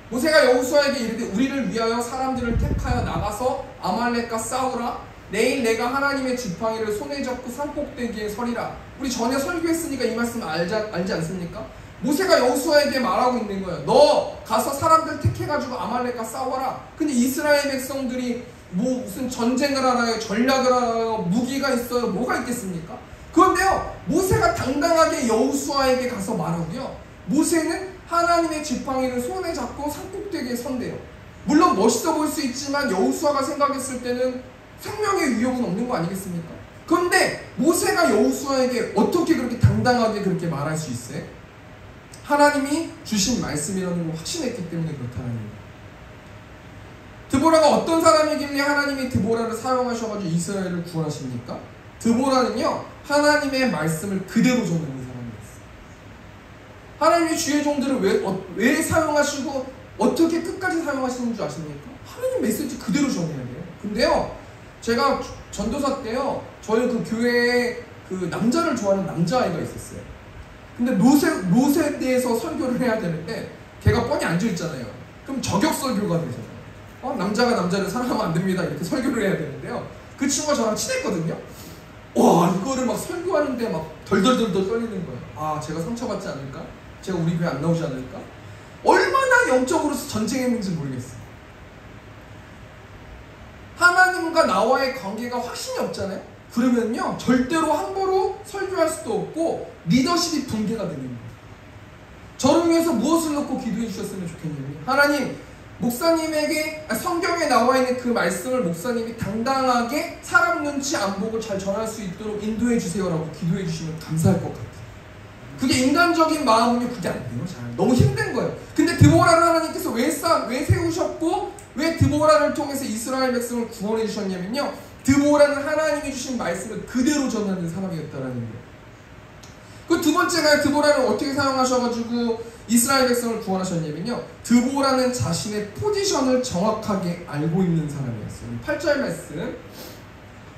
모세가 여호수아에게 이르되 우리를 위하여 사람들을 택하여 나가서 아말렉과 싸우라. 내일 내가 하나님의 지팡이를 손에 잡고 산꼭대기에 서리라. 우리 전에 설교했으니까 이 말씀 알지 않습니까? 모세가 여호수아에게 말하고 있는 거예요. 너 가서 사람들 택해가지고 아말렉과 싸워라. 근데 이스라엘 백성들이 뭐 무슨 전쟁을 알아요, 전략을 알아요, 무기가 있어요, 뭐가 있겠습니까? 그런데요, 모세가 당당하게 여호수아에게 가서 말하고요, 모세는 하나님의 지팡이를 손에 잡고 산꼭대기에 선대요. 물론 멋있어 보일 수 있지만 여호수아가 생각했을 때는 생명의 위협은 없는 거 아니겠습니까? 그런데 모세가 여호수아에게 어떻게 그렇게 당당하게 그렇게 말할 수 있어요? 하나님이 주신 말씀이라는 걸 확신했기 때문에 그렇다는 거예요. 드보라가 어떤 사람이길래 하나님이 드보라를 사용하셔가지고 이스라엘을 구원하십니까? 드보라는요, 하나님의 말씀을 그대로 전하는 사람이었어요. 하나님이 주의 종들을 왜 사용하시고 어떻게 끝까지 사용하시는 줄 아십니까? 하나님 메시지 그대로 전해야 돼요. 근데요, 제가 전도사 때요, 저희 그 교회에 그 남자를 좋아하는 남자아이가 있었어요. 근데 롯에 대해서 설교를 해야 되는데 걔가 뻔히 앉아있잖아요. 그럼 저격 설교가 되잖아요. 남자가 남자를 사랑하면 안 됩니다, 이렇게 설교를 해야 되는데요, 그 친구가 저랑 친했거든요. 와, 이거를 막 설교하는데 막 덜덜덜덜 떨리는 거예요. 아, 제가 상처받지 않을까? 제가 우리 교회 안 나오지 않을까? 얼마나 영적으로 전쟁했는지 모르겠어요. 하나님과 나와의 관계가 확신이 없잖아요. 그러면요, 절대로 함부로 설교할 수도 없고 리더십이 붕괴가 되는 거예요. 저를 위해서 무엇을 놓고 기도해 주셨으면 좋겠냐면, 하나님, 목사님에게 성경에 나와 있는 그 말씀을 목사님이 당당하게 사람 눈치 안 보고 잘 전할 수 있도록 인도해 주세요라고 기도해 주시면 감사할 것 같아요. 그게 인간적인 마음은요, 그게 안 돼요. 잘 너무 힘든 거예요. 근데 드보라를 하나님께서 왜 세우셨고 왜 드보라를 통해서 이스라엘 백성을 구원해 주셨냐면요, 드보라는 하나님이 주신 말씀을 그대로 전하는 사람이었다라는 거예요. 그 두 번째가 드보라를 어떻게 사용하셔가지고 이스라엘 백성을 구원하셨냐면요, 드보라는 자신의 포지션을 정확하게 알고 있는 사람이었어요. 8절 말씀,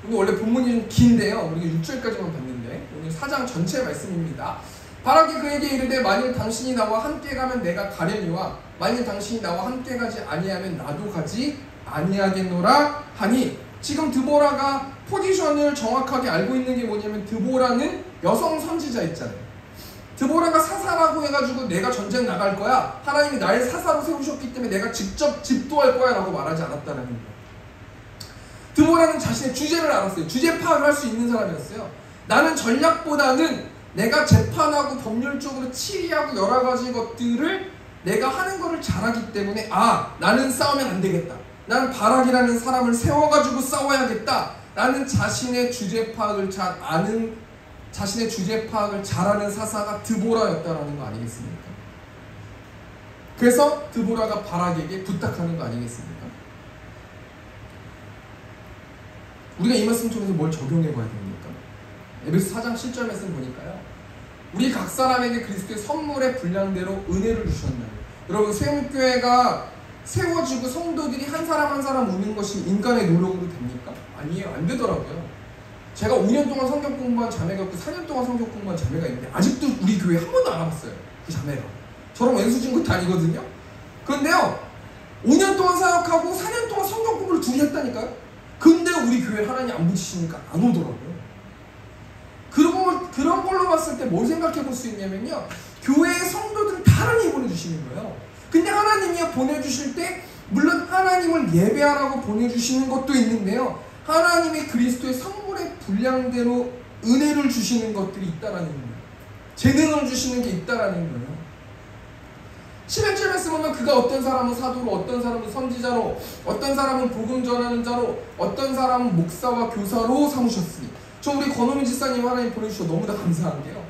오늘 원래 본문이 좀 긴데요, 우리가 6절까지만 봤는데 오늘 4장 전체 말씀입니다. 바락이 그에게 이르되 만일 당신이 나와 함께 가면 내가 가려니와 만일 당신이 나와 함께 가지 아니하면 나도 가지 아니하겠노라 하니, 지금 드보라가 포지션을 정확하게 알고 있는 게 뭐냐면, 드보라는 여성 선지자 있잖아요. 드보라가 사사라고 해가지고 내가 전쟁 나갈 거야, 하나님이 나를 사사로 세우셨기 때문에 내가 직접 집도할 거야 라고 말하지 않았다는 거예요. 드보라는 자신의 주제를 알았어요. 주제 파악을 할 수 있는 사람이었어요. 나는 전략보다는 내가 재판하고 법률적으로 치리하고 여러 가지 것들을 내가 하는 거를 잘하기 때문에, 아, 나는 싸우면 안 되겠다, 나는 바락이라는 사람을 세워가지고 싸워야겠다, 나는 자신의 주제 파악을 잘 아는, 자신의 주제 파악을 잘하는 사사가 드보라였다라는 거 아니겠습니까? 그래서 드보라가 바락에게 부탁하는 거 아니겠습니까? 우리가 이 말씀 통해서 뭘 적용해 봐야 됩니까? 에베소 4장 7절 말씀 보니까요, 우리 각 사람에게 그리스도의 선물의 분량대로 은혜를 주셨나요? 여러분, 세움교회가 세워지고 성도들이 한 사람 한 사람 오는 것이 인간의 노력으로 됩니까? 아니에요. 안 되더라고요. 제가 5년 동안 성경 공부한 자매가 있고 4년 동안 성경 공부한 자매가 있는데 아직도 우리 교회 한 번도 안 와봤어요. 그 자매가. 저랑 왼수진 것도 아니거든요. 그런데요, 5년 동안 사역하고 4년 동안 성경 공부를 둘이 했다니까요. 근데 우리 교회 하나님 안 붙이시니까 안 오더라고요. 그런 걸로 봤을 때 뭘 생각해 볼 수 있냐면요, 교회의 성도들은 다 하나님이 보내주시는 거예요. 근데 하나님이 보내주실 때 물론 하나님을 예배하라고 보내주시는 것도 있는데요, 하나님이 그리스도의 성물의 분량대로 은혜를 주시는 것들이 있다라는 거예요. 재능을 주시는 게 있다라는 거예요. 11절 말씀 보면 그가 어떤 사람은 사도로, 어떤 사람은 선지자로, 어떤 사람은 복음 전하는 자로, 어떤 사람은 목사와 교사로 삼으셨으니. 저 우리 권호민 집사님 하나님 보내주셔서 너무나 감사한 게요,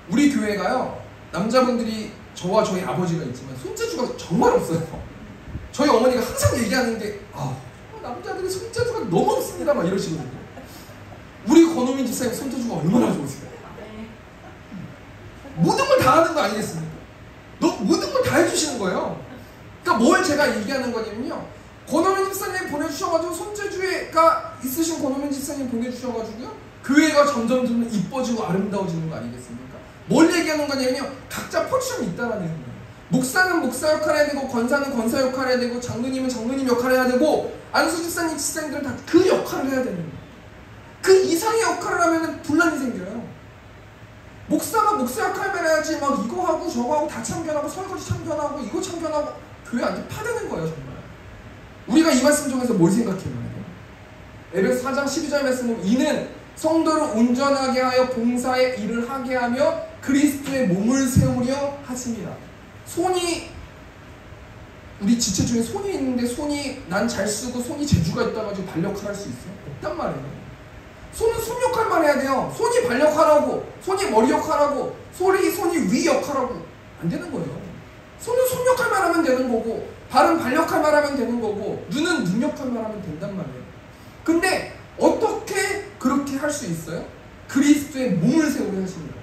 우리 교회가요, 남자분들이 저와 저희 아버지가 있지만 손재주가 정말 없어요. 저희 어머니가 항상 얘기하는 게 남자들이 손재주가 너무 없습니다 막 이러시거든요. 우리 권호민 집사님 손재주가 얼마나 좋으세요? 모든 걸 다 하는 거 아니겠습니까? 모든 걸 다 해주시는 거예요. 그러니까 뭘 제가 얘기하는 거냐면요, 권호민 집사님 보내주셔가지고 손재주가 있으신 권호민 집사님 보내주셔가지고요, 교회가 점점 이뻐지고 아름다워지는 거 아니겠습니까? 뭘 얘기하는 거냐면요, 각자 포지션이 있다라는 거예요. 목사는 목사 역할 해야 되고, 권사는 권사 역할 해야 되고, 장로님은 장로님 역할 해야 되고, 안수 집사님, 집사님들은 다 그 역할을 해야 되는 거예요. 그 이상의 역할을 하면 분란이 생겨요. 목사가 목사 역할만 해야지 막 이거 하고 저거 하고 다 참견하고 설거지 참견하고 이거 참견하고 교회 완전 파되는 거예요. 정말 우리가 이 말씀 중에서 뭘 생각해야 돼요? 에베소 4장 12절 말씀은 이는 성도를 온전하게 하여 봉사의 일을 하게 하며 그리스도의 몸을 세우려 하십니다. 손이, 우리 지체 중에 손이 있는데 손이 난 잘 쓰고 손이 재주가 있다가지고 발역할 수 있어요? 없단 말이에요. 손은 손 역할만 해야 돼요. 손이 발 역할하고, 손이 머리 역할하고, 손이 위 역할하고 안 되는 거예요. 손은 손 역할만 하면 되는 거고, 발은 발 역할만 하면 되는 거고, 눈은 눈 역할만 하면 된단 말이에요. 근데 어떻게 그렇게 할 수 있어요? 그리스도의 몸을 세우려 하십니다.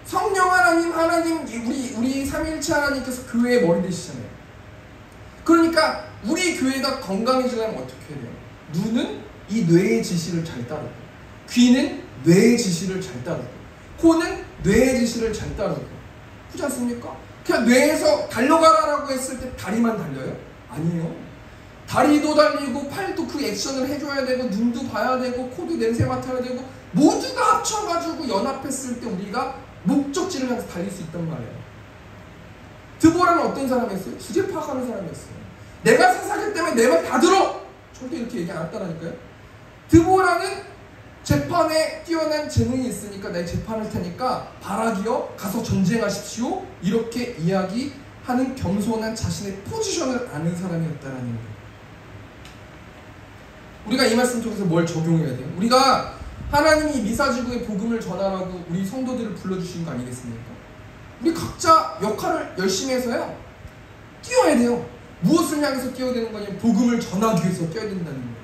성령 하나님 우리 삼위일체 하나님께서 교회의 머리 되시잖아요. 그러니까 우리 교회가 건강해지려면 어떻게 해야 돼요? 눈은 이 뇌의 지시를 잘 따르고, 귀는 뇌의 지시를 잘 따르고, 코는 뇌의 지시를 잘 따르고, 그렇지 않습니까? 그냥 뇌에서 달려가라고 했을 때 다리만 달려요? 아니에요. 다리도 달리고 팔도 그 액션을 해줘야 되고, 눈도 봐야 되고, 코도 냄새 맡아야 되고, 모두가 합쳐가지고 연합했을 때 우리가 목적지를 향해서 달릴 수 있단 말이에요. 드보라는 어떤 사람이었어요? 주제 파악하는 사람이었어요. 내가 사사기 때문에 내 말 다 들어! 절대 이렇게 얘기 안 했다니까요. 드보라는 재판에 뛰어난 재능이 있으니까 내 재판할 테니까 바라기여 가서 전쟁하십시오, 이렇게 이야기하는 겸손한 자신의 포지션을 아는 사람이었다라는 거예요. 우리가 이 말씀 속에서 뭘 적용해야 돼요? 우리가 하나님이 미사지구의 복음을 전하라고 우리 성도들을 불러주신 거 아니겠습니까? 우리 각자 역할을 열심히 해서요, 뛰어야 돼요. 무엇을 향해서 뛰어야 되는 거냐면 복음을 전하기 위해서 뛰어야 된다는 거예요.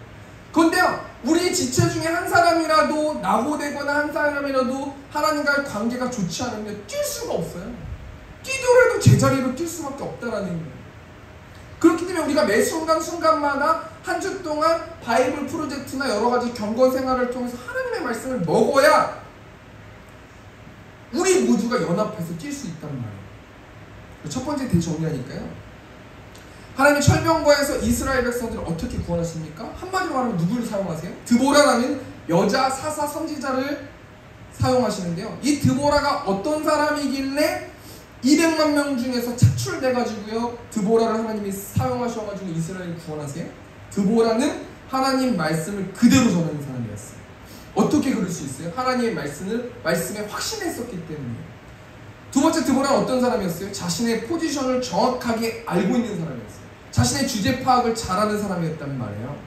그런데요, 우리 지체 중에 한 사람이라도 낙오되거나 한 사람이라도 하나님과의 관계가 좋지 않으면 뛸 수가 없어요. 뛰더라도 제자리로 뛸 수밖에 없다라는 거예요. 그렇기 때문에 우리가 매 순간순간마다 한 주 동안 바이블 프로젝트나 여러 가지 경건 생활을 통해서 하나님의 말씀을 먹어야 우리 모두가 연합해서 뛸 수 있단 말이에요. 첫 번째 대정리하니까요, 하나님의 철병거에서 이스라엘 백성들을 어떻게 구원하십니까? 한마디로 말하면 누구를 사용하세요? 드보라라는 여자 사사 선지자를 사용하시는데요, 이 드보라가 어떤 사람이길래 200만 명 중에서 차출돼가지고요 드보라를 하나님이 사용하셔가지고 이스라엘을 구원하세요? 드보라는 하나님 말씀을 그대로 전하는 사람이었어요. 어떻게 그럴 수 있어요? 하나님의 말씀에 확신했었기 때문이에요. 두 번째, 드보라는 어떤 사람이었어요? 자신의 포지션을 정확하게 알고 있는 사람이었어요. 자신의 주제 파악을 잘하는 사람이었단 말이에요.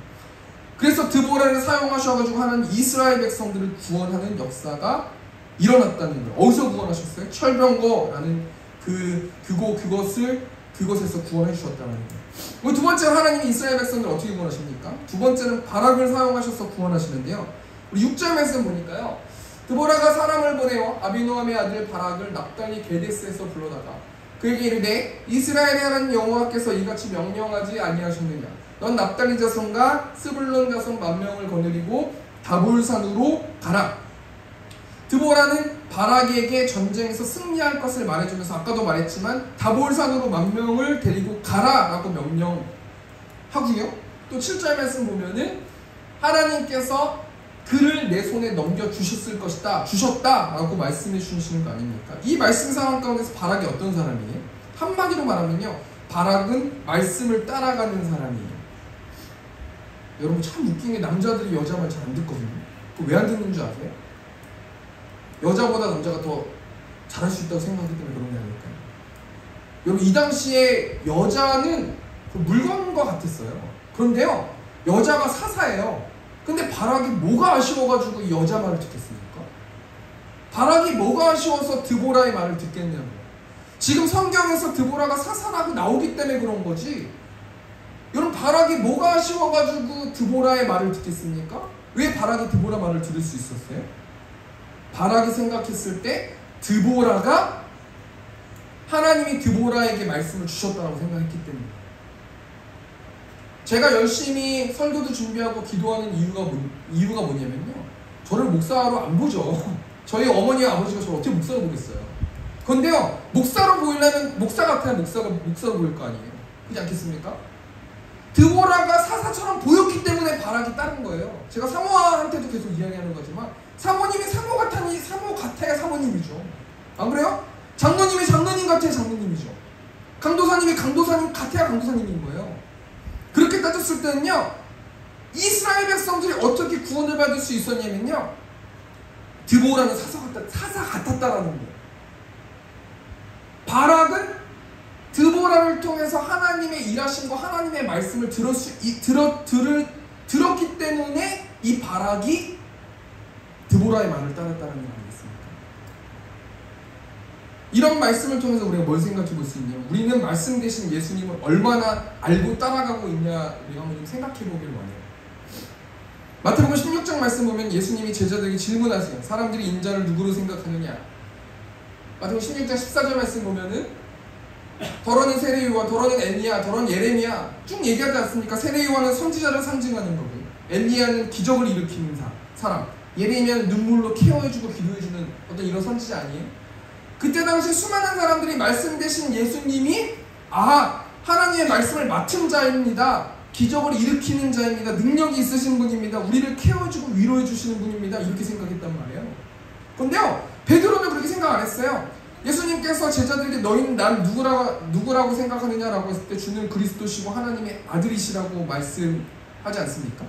그래서 드보라를 사용하셔가지고 하나님 이스라엘 백성들을 구원하는 역사가 일어났다는 거예요. 어디서 구원하셨어요? 철병거라는 그곳에서 구원해 주셨다는 거예요. 두 번째로 하나님이 이스라엘 백성들을 어떻게 구원하십니까? 두 번째는 바락을 사용하셔서 구원하시는데요, 우리 6절 말씀 보니까요, 드보라가 사람을 보내어 아비노함의 아들 바락을 납달리 게데스에서 불러다가 그에게 이르되 이스라엘의 하나님 여호와께서 이같이 명령하지 아니하셨느냐. 넌 납달리 자손과 스불론 자손 10,000명을 거느리고 다볼산으로 가라. 드보라는 바락에게 전쟁에서 승리할 것을 말해주면서 아까도 말했지만 다볼산으로 10,000명을 데리고 가라 라고 명령하고요. 또 7절 말씀 보면은 하나님께서 그를 내 손에 넘겨주셨을 것이다, 주셨다 라고 말씀해 주시는 거 아닙니까? 이 말씀 상황 가운데서 바락이 어떤 사람이에요? 한마디로 말하면요, 바락은 말씀을 따라가는 사람이에요. 여러분 참 웃긴 게 남자들이 여자 말 잘 안 듣거든요. 그거 왜 안 듣는 줄 아세요? 여자보다 남자가 더 잘할 수 있다고 생각하기 때문에 그런 게 아닐까요? 여러분 이 당시에 여자는 물건과 같았어요. 그런데요, 여자가 사사예요. 근데 바락이 뭐가 아쉬워가지고 이 여자 말을 듣겠습니까? 바락이 뭐가 아쉬워서 드보라의 말을 듣겠냐고요. 지금 성경에서 드보라가 사사라고 나오기 때문에 그런 거지, 여러분 바락이 뭐가 아쉬워가지고 드보라의 말을 듣겠습니까? 왜 바락이 드보라 말을 들을 수 있었어요? 바락이 생각했을 때 드보라가 하나님이 드보라에게 말씀을 주셨다고 생각했기 때문에. 제가 열심히 설교도 준비하고 기도하는 이유가 뭐냐면요, 저를 목사로 안 보죠. 저희 어머니와 아버지가 저를 어떻게 목사로 보겠어요. 그런데요, 목사로 보이려면 목사 같아야 목사로 보일 거 아니에요. 그렇지 않겠습니까? 드보라가 사사처럼 보였기 때문에 바락이 따른 거예요. 제가 사모한테도 계속 이야기하는 거지만 사모님이 사모 같아야 사모님이죠. 안 그래요? 장로님이 장로님 같아야 장로님이죠. 강도사님이 강도사님 같아야 강도사님인 거예요. 그렇게 따졌을 때는요, 이스라엘 백성들이 어떻게 구원을 받을 수 있었냐면요, 드보라는 사사 같았다라는 거예요. 바락은 드보라를 통해서 하나님의 일하심과 하나님의 말씀을 들었기 때문에 이 바락이 드보라의 말을 따랐다는 거 아니겠습니까? 이런 말씀을 통해서 우리가 뭘 생각해 볼 수 있냐면, 우리는 말씀 대신 예수님을 얼마나 알고 따라가고 있냐, 우리가 한번 좀 생각해 보길 원해요. 마태복음 16장 말씀 보면 예수님이 제자들에게 질문하세요. 사람들이 인자를 누구로 생각하느냐? 마태복음 16장 14절 말씀 보면은 더러는 세례요한, 더러는 엘리야, 더러는 예레미야 쭉 얘기하지 않습니까? 세례요한은 선지자를 상징하는 거고요, 엘리야는 기적을 일으키는 사람, 예레미야는 눈물로 케어해주고 기도해주는 어떤 이런 선지자 아니에요? 그때 당시 수많은 사람들이 말씀 대신 예수님이 하나님의 말씀을 맡은 자입니다, 기적을 일으키는 자입니다, 능력이 있으신 분입니다, 우리를 케어해주고 위로해주시는 분입니다, 이렇게 생각했단 말이에요. 그런데요, 베드로는 그렇게 생각 안 했어요. 예수님께서 제자들에게 너희는 난 누구라고 생각하느냐라고 했을 때 주는 그리스도시고 하나님의 아들이시라고 말씀하지 않습니까?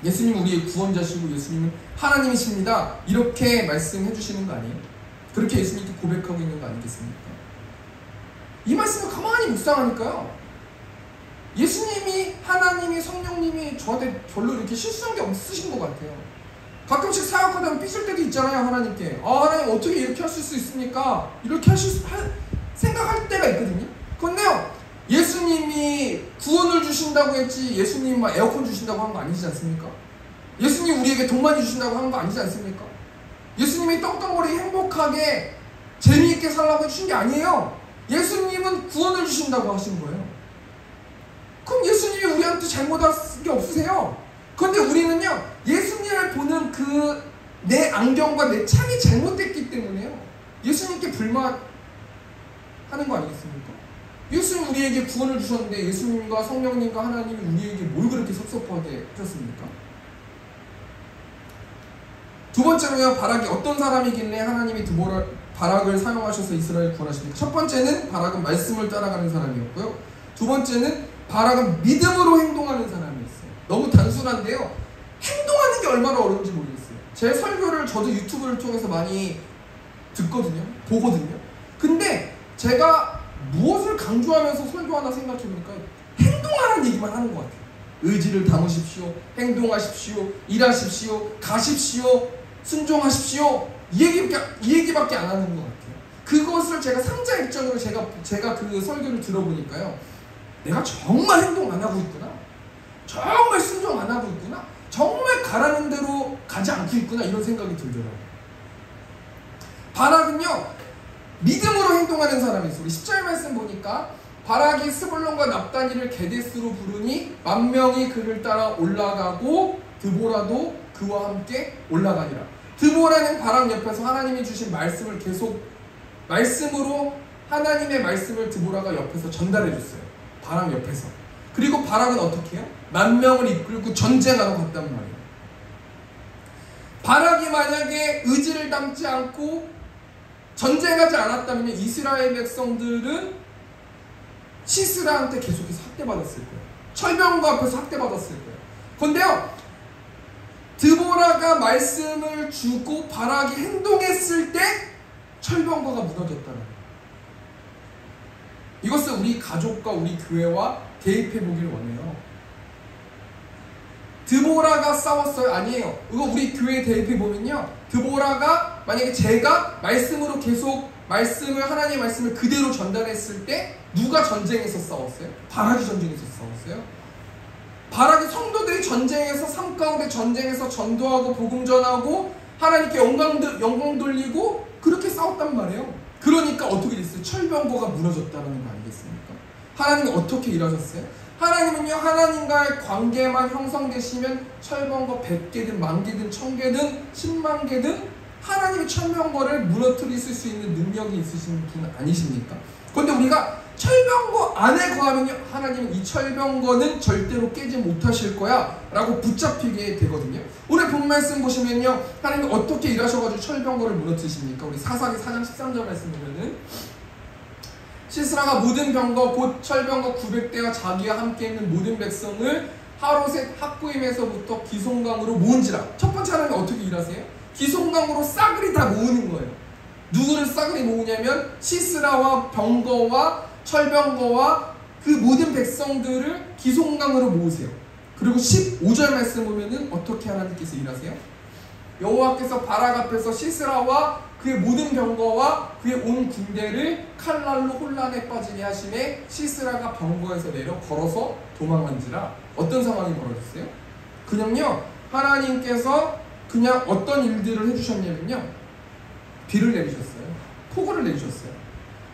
예수님은 우리의 구원자시고 예수님은 하나님이십니다, 이렇게 말씀해 주시는 거 아니에요? 그렇게 예수님께 고백하고 있는 거 아니겠습니까? 이 말씀을 가만히 묵상하니까요, 예수님이, 하나님이, 성령님이 저한테 별로 이렇게 실수한 게 없으신 것 같아요. 가끔씩 사역하다 삐질 때도 있잖아요. 하나님께 하나님 어떻게 이렇게 하실 수 있습니까? 이렇게 생각할 때가 있거든요. 그런데요, 예수님이 구원을 주신다고 했지 예수님이 막 에어컨 주신다고 한 거 아니지 않습니까? 예수님이 우리에게 돈 많이 주신다고 하는 거 아니지 않습니까? 예수님이 떵떵거리게 행복하게 재미있게 살라고 해주신 게 아니에요. 예수님은 구원을 주신다고 하신 거예요. 그럼 예수님이 우리한테 잘못한 게 없으세요? 그런데 우리는요, 예수님을 보는 그 내 안경과 내 창이 잘못됐기 때문에요, 예수님께 불만하는 거 아니겠습니까? 예수님 우리에게 구원을 주셨는데 예수님과 성령님과 하나님이 우리에게 뭘 그렇게 섭섭하게 하셨습니까? 두 번째로요, 바락이 어떤 사람이길래 하나님이 바락을 사용하셔서 이스라엘을 구원하십니까? 첫 번째는 바락은 말씀을 따라가는 사람이었고요, 두 번째는 바락은 믿음으로 행동하는 사람이었어요. 너무 단순한데요, 행동하는 게 얼마나 어려운지 모르겠어요. 제 설교를 저도 유튜브를 통해서 많이 듣거든요, 보거든요. 근데 제가 무엇을 강조하면서 설교하나 생각해보니까 행동하라는 얘기만 하는 것 같아요. 의지를 담으십시오, 행동하십시오, 일하십시오, 가십시오, 순종하십시오, 이 얘기밖에 안 하는 것 같아요. 그것을 제가 상자 입장으로 제가 그 설교를 들어보니까요, 내가 정말 행동 안 하고 있구나, 정말 순종 안 하고 있구나, 정말 가라는 대로 가지 않고 있구나, 이런 생각이 들더라고요. 바락은요, 믿음으로 행동하는 사람이 있어. 우리 10절 말씀 보니까 바락이 스불론과 납다니를 게데스로 부르니 10,000명이 그를 따라 올라가고 드보라도 그와 함께 올라가니라. 드보라는 바락 옆에서 하나님이 주신 말씀을 계속 말씀으로 하나님의 말씀을 드보라가 옆에서 전달해 줬어요. 바락 옆에서. 그리고 바락은 어떻게 해요? 10,000명을 이끌고 전쟁하러 갔단 말이에요. 바락이 만약에 의지를 담지 않고 전쟁하지 않았다면 이스라엘 백성들은 시스라한테 계속해서 학대받았을 거예요. 철병거 앞에서 학대받았을 거예요. 그런데요, 드보라가 말씀을 주고 바락이 행동했을 때 철병거가 무너졌다는 거예요. 이것을 우리 가족과 우리 교회와 대입해 보기를 원해요. 드보라가 싸웠어요? 아니에요. 이거 우리 교회에 대입해 보면요, 드보라가 만약에 제가 말씀으로 계속 하나님의 말씀을 그대로 전달했을 때 누가 전쟁에서 싸웠어요? 바락이 전쟁에서 싸웠어요. 바락이 성도들이 전쟁에서, 삶 가운데 전쟁에서 전도하고 복음 전하고 하나님께 영광 돌리고 그렇게 싸웠단 말이에요. 그러니까 어떻게 됐어요? 철병거가 무너졌다는 거 아니겠습니까? 하나님이 어떻게 일하셨어요? 하나님은요, 하나님과의 관계만 형성되시면 철병거 100개든 10,000개든 10,000개든 100,000개든 하나님의 철병거를 무너뜨리실 수 있는 능력이 있으신 분 아니십니까? 그런데 우리가 철병거 안에 거하면요, 하나님은 이 철병거는 절대로 깨지 못하실 거야 라고 붙잡히게 되거든요. 오늘 본 말씀 보시면요, 하나님이 어떻게 일하셔가지고 철병거를 무너뜨리십니까? 우리 사사기 4장 13절 말씀 보면은 시스라가 모든 병거 곧 철병거 900대와 자기와 함께 있는 모든 백성을 하롯의 학구임에서부터 기송강으로 모은지라. 첫 번째 하나님이 어떻게 일하세요? 기송강으로 싸그리 다 모으는 거예요. 누구를 싸그리 모으냐면 시스라와 병거와 철병거와 그 모든 백성들을 기송강으로 모으세요. 그리고 15절 말씀 보면은 어떻게 하나님께서 일하세요? 여호와께서 바락 앞에서 시스라와 그의 모든 병거와 그의 온 군대를 칼날로 혼란에 빠지게 하심에 시스라가 병거에서 내려 걸어서 도망한지라. 어떤 상황이 벌어졌어요? 그냥요, 하나님께서 그냥 어떤 일들을 해주셨냐면요, 비를 내리셨어요. 폭우를 내리셨어요.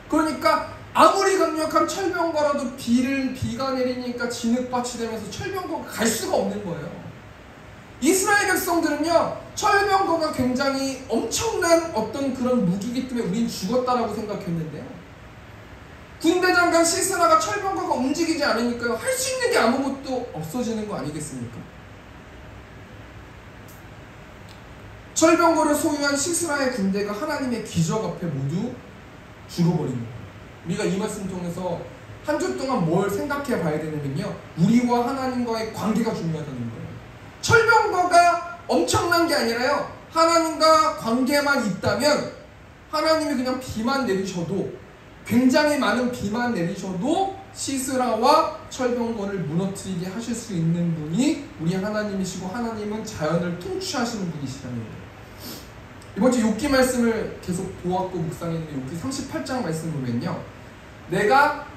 그러니까 아무리 강력한 철병거라도 비가 내리니까 진흙밭이 되면서 철병거가 갈 수가 없는 거예요. 이스라엘 백성들은요, 철병거가 굉장히 엄청난 어떤 그런 무기이기 때문에 우린 죽었다라고 생각했는데요, 군대장관 시스라가 철병거가 움직이지 않으니까요, 할 수 있는 게 아무것도 없어지는 거 아니겠습니까? 철병거를 소유한 시스라의 군대가 하나님의 기적 앞에 모두 죽어버린 거예요. 우리가 이 말씀 통해서 한 주 동안 뭘 생각해 봐야 되냐면요, 우리와 하나님과의 관계가 중요하다는 거예요. 철병거가 엄청난 게 아니라요, 하나님과 관계만 있다면 하나님이 그냥 비만 내리셔도, 굉장히 많은 비만 내리셔도 시스라와 철병거를 무너뜨리게 하실 수 있는 분이 우리 하나님이시고, 하나님은 자연을 통치하시는 분이시라는 거예요. 이번 주 욥기 말씀을 계속 보았고 묵상했는데, 욥기 38장 말씀 보면요, 내가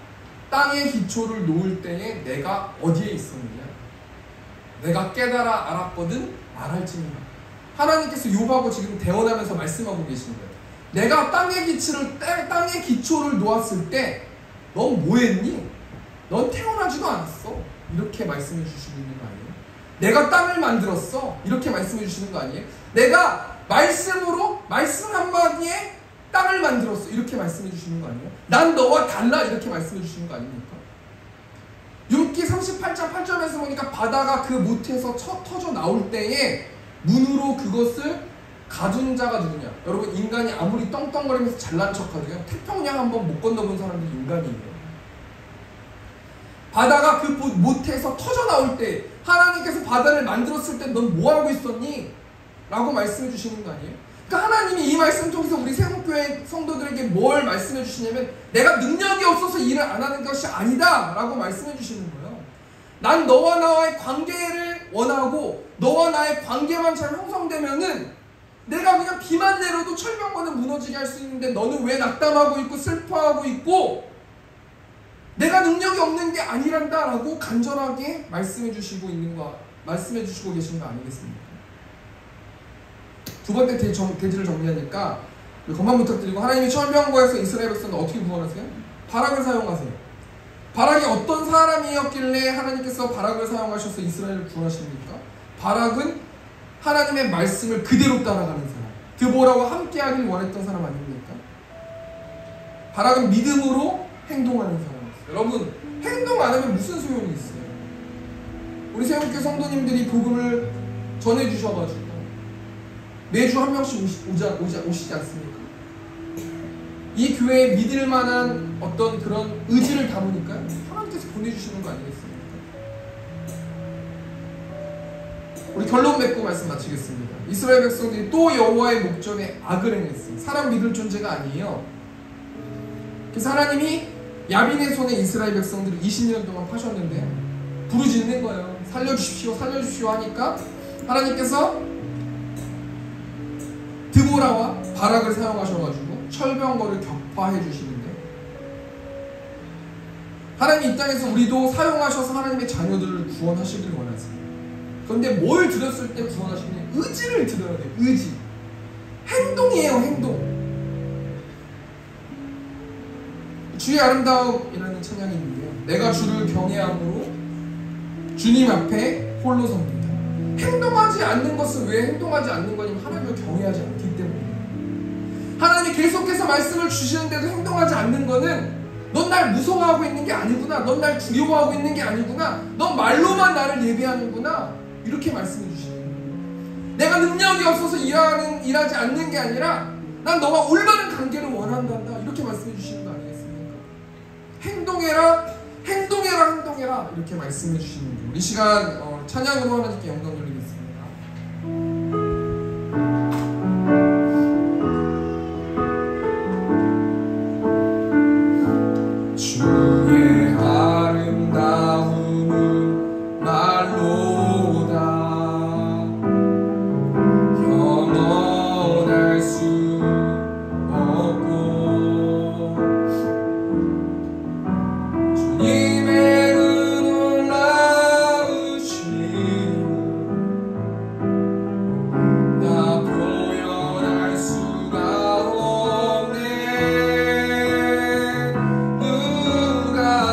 땅의 기초를 놓을 때에 내가 어디에 있었느냐? 내가 깨달아 알았거든 말할지니라. 하나님께서 욥하고 지금 대언하면서 말씀하고 계신 거예요. 내가 땅의 기초를 놓았을 때 넌 뭐했니? 넌 태어나지도 않았어. 이렇게 말씀해 주시고 있는 거 아니에요? 내가 땅을 만들었어. 이렇게 말씀해 주시는 거 아니에요? 내가 말씀으로, 말씀 한마디에 땅을 만들었어. 이렇게 말씀해 주시는 거 아니에요? 난 너와 달라. 이렇게 말씀해 주시는 거 아닙니까? 욥기 38장 8절에서 보니까 바다가 그 못에서 터져 나올 때에 문으로 그것을 가둔 자가 누구냐? 여러분, 인간이 아무리 떵떵거리면서 잘난 척하도요, 태평양 한번 못 건너본 사람들이 인간이에요. 바다가 그 못에서 터져 나올 때, 하나님께서 바다를 만들었을 때 넌 뭐하고 있었니? 라고 말씀해 주시는 거 아니에요? 그러니까 하나님이 이 말씀 통해서 우리 세목교회 성도들에게 뭘 말씀해 주시냐면, 내가 능력이 없어서 일을 안 하는 것이 아니다 라고 말씀해 주시는 거예요. 난 너와 나와의 관계를 원하고, 너와 나의 관계만 잘 형성되면은 내가 그냥 비만 내려도 철병거는 무너지게 할 수 있는데, 너는 왜 낙담하고 있고 슬퍼하고 있고 내가 능력이 없는 게 아니란다 라고 간절하게 말씀해 주시고 계신 거 아니겠습니까? 두 번째 대지를 정리하니까, 그만 부탁드리고, 하나님이 철병거에서 이스라엘 백성을 어떻게 구원하세요? 바락을 사용하세요. 바락이 어떤 사람이었길래 하나님께서 바락을 사용하셔서 이스라엘을 구원하십니까? 바락은 하나님의 말씀을 그대로 따라가는 사람, 드보라와 함께하길 원했던 사람 아닙니까? 바락은 믿음으로 행동하는 사람이었어요. 여러분, 행동 안 하면 무슨 소용이 있어요? 우리 세움교회 성도님들이 복음을 전해주셔가지고 매주 한 명씩 오시지 않습니까? 이 교회에 믿을 만한 어떤 그런 의지를 담으니까 하나님께서 보내주시는 거 아니겠습니까? 우리 결론 맺고 말씀 마치겠습니다. 이스라엘 백성들이 또 여호와의 목전에 악을 행했어요. 사람 믿을 존재가 아니에요. 그래서 하나님이 야빈의 손에 이스라엘 백성들을 20년 동안 파셨는데 부르짖는 거예요. 살려주십시오, 살려주십시오 하니까 하나님께서 드보라와 바락을 사용하셔가지고 철병거를 격파해 주시는데, 하나님 입장에서 우리도 사용하셔서 하나님의 자녀들을 구원하시길 원하세요. 그런데 뭘 드렸을 때 구원하시느냐? 의지를 드려야 돼요. 의지. 행동이에요. 행동. 주의 아름다움이라는 찬양이 있는데요, 내가 주를 경외함으로 주님 앞에 홀로 섭니다. 행동하지 않는 것은 왜 행동하지 않는 거냐면 하나님을 경외하지 않기 때문이에요. 하나님이 계속해서 말씀을 주시는데도 행동하지 않는 거는 넌 날 무서워하고 있는 게 아니구나, 넌 날 두려워하고 있는 게 아니구나, 넌 말로만 나를 예배하는구나, 이렇게 말씀해 주시는 거예요. 내가 능력이 없어서 일하지 않는 게 아니라 난 너와 올바른 관계를 원한단다, 이렇게 말씀해 주시는 거 아니겠습니까? 행동해라, 행동해라, 행동해라, 이렇게 말씀해 주시는 거예요. 이 시간 찬양으로 하나님께 영광 돌리겠습니다. 주의 아름다움은 말로다 영원할 수 없고, 주님의 그 놀라우심을 나 표현할 수가 없네. 누가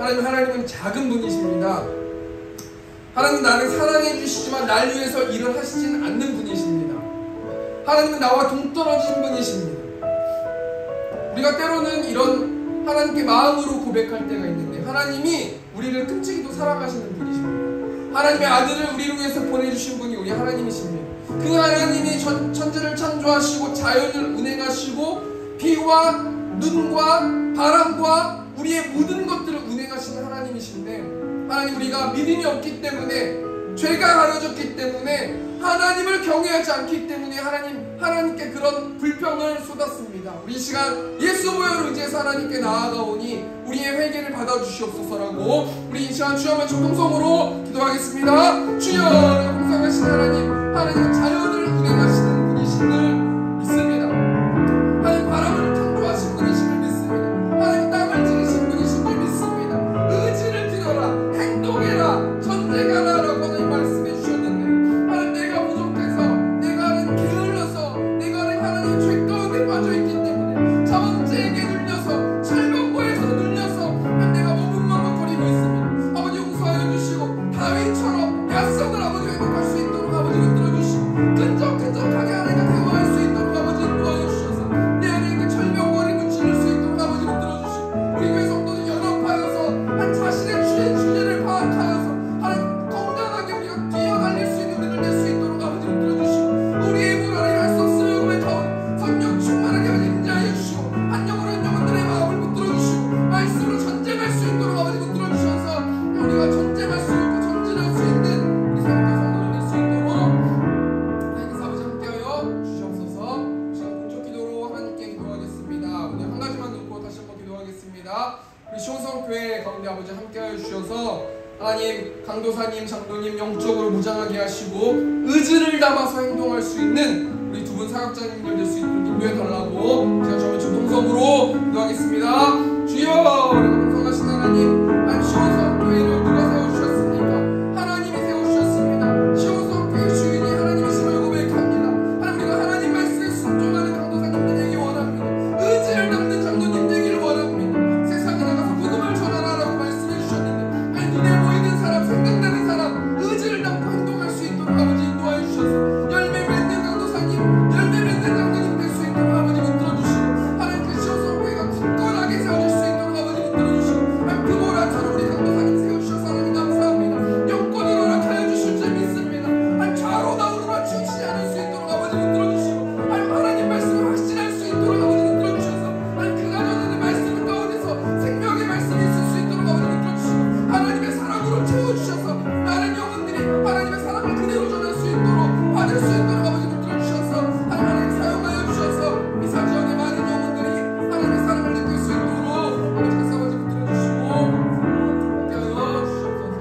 하나님은 작은 분이십니다. 하나님은 나를 사랑해 주시지만 날 위해서 일을 하시진 않는 분이십니다. 하나님은 나와 동떨어진 분이십니다. 우리가 때로는 이런 하나님께 마음으로 고백할 때가 있는데, 하나님이 우리를 끔찍이도 사랑하시는 분이십니다. 하나님의 아들을 우리를 위해서 보내주신 분이 우리 하나님이십니다. 그 하나님이 천지를 창조하시고 자연을 운행하시고 비와 눈과 바람과 우리의 모든 것들을 운행하시는 하나님이신데, 하나님, 우리가 믿음이 없기 때문에, 죄가 가려졌기 때문에, 하나님을 경외하지 않기 때문에 하나님께 그런 불평을 쏟았습니다. 우리 이 시간 예수 보혈을 의지해서 하나님께 나아가오니 우리의 회개를 받아주시옵소서라고 우리 이 시간 주여 한번 정통성으로 기도하겠습니다. 주여, 공성하신 하나님은 자연을 운행하시는 분이심을 믿습니다. 하나님, 바람을 창조하신 분이심을 믿습니다. 하나님, 땅을 지으신 분이신 줄 믿습니다. 의지를 들여라, 행동해라, 전쟁하라 라고 하나님 말씀해 주셨는데, 하나님, 내가 부족해서, 내가 게을러서, 내가 하나님 죄 가운데 빠져있기 때문에 자범죄에게 눌려서, 철벽고에서 눌려서 내가 머뭇머뭇거리고 있습니다. 아버지, 용서하여 주시고 다윗처럼 약속을 아버지 회복할 수 있도록 아버지 붙들어 주시고, 끈적끈적하게 하나님과 대화할 수 있도록 아버지 도와주셔서 내 안에 있는 철벽고를 무찌를 수 있도록 아버지 붙들어 주시고, 우리 교회 성도는 연합하여서 한 자신의 주의 주제를 파악하여서 하나님 건강하게 우리가 뛰어달릴 수 있는 은혜를 낼 수 있도록 아버지 붙들어 주시고, 우리의 힘으로 하나님 할 수 없을 요금에 더운 성령 충만하게 아버지 인자해 주시고, 한 영혼 한 영혼들의 마음을 붙들어 주시고, 말씀으로 전쟁할 수 있도록 아버지 붙들어 주셔서 우리가 전쟁할 수 있고 전진할 수 있는 우리 성도 성도를 낼 수 있도록 하나님께서 아버지 함께하여 주시옵소서. 시간 공적 기도로 하나님께 기도하겠습니다. 오늘 한 가지만 놓고 다시 한번 기도하겠습니다. 우리 시온성 교회 가운데 아버지 함께하여 주셔서 하나님, 강도사님, 장로님 영적으로 무장하게 하시고 의지를 담아서 행동할 수 있는 우리 두 분 사역자님들 될 수 있도록 인도해 달라고 제가 저희 전통성으로 기도하겠습니다. 주여, 공성하신 하나님 시온성 교회를 누가 세워주셨습니까? 하나님이 세워주셨습니다. 시온성 교회 주인이 하나님이심을 고백합니다. 하나님, 우리가 하나님 말씀에 순종하는 강도사님들 되기 원합니다. 의지를 담는 장로님 되기를 원합니다. 세상에 나가서 복음을 전하라라고 말씀해 주셨는데, 아니, 눈에 보이는 사람, 생각나는 사람 의지를 담고 행동할 수 있도록 아버지 인도하여 주셔서 열매 맺는 강도사님, 열매 맺는 장로님 될 수 있도록 아버지 붙들어 주시고, 하나님 그 시온성 교회가 굳건하게 세워질 수 있도록 아버지 붙들어 주시고, 그보라처럼 우리 강도사님 세워주셔서 하나님 감사합니다. 영권을 허락하여 주실 줄 믿습니다. 좌로 나오로나 치우치지 않을 수 있도록 아버지 붙들어 주시고, 하나님 말씀을 확신할 수 있도록 아버지 붙들어 주셔서, 그가 전하는 말씀 가운데서 생명의 말씀이 있을 수 있도록 아버지 붙들어 주시고, 하나님의 사랑으로 채워주셔서 다른 영혼들이 하나님의 사랑을 그대로 전할 수 있도록 받을 수 있도록 아버지 붙들어 주셔서 하나님 사용하여 주셔서 미사지역의 많은 영혼들이 하나님의 사랑을 느낄 수 있도록 아버지께서 아버지 붙들어 주시고 함께하여 주시옵소서.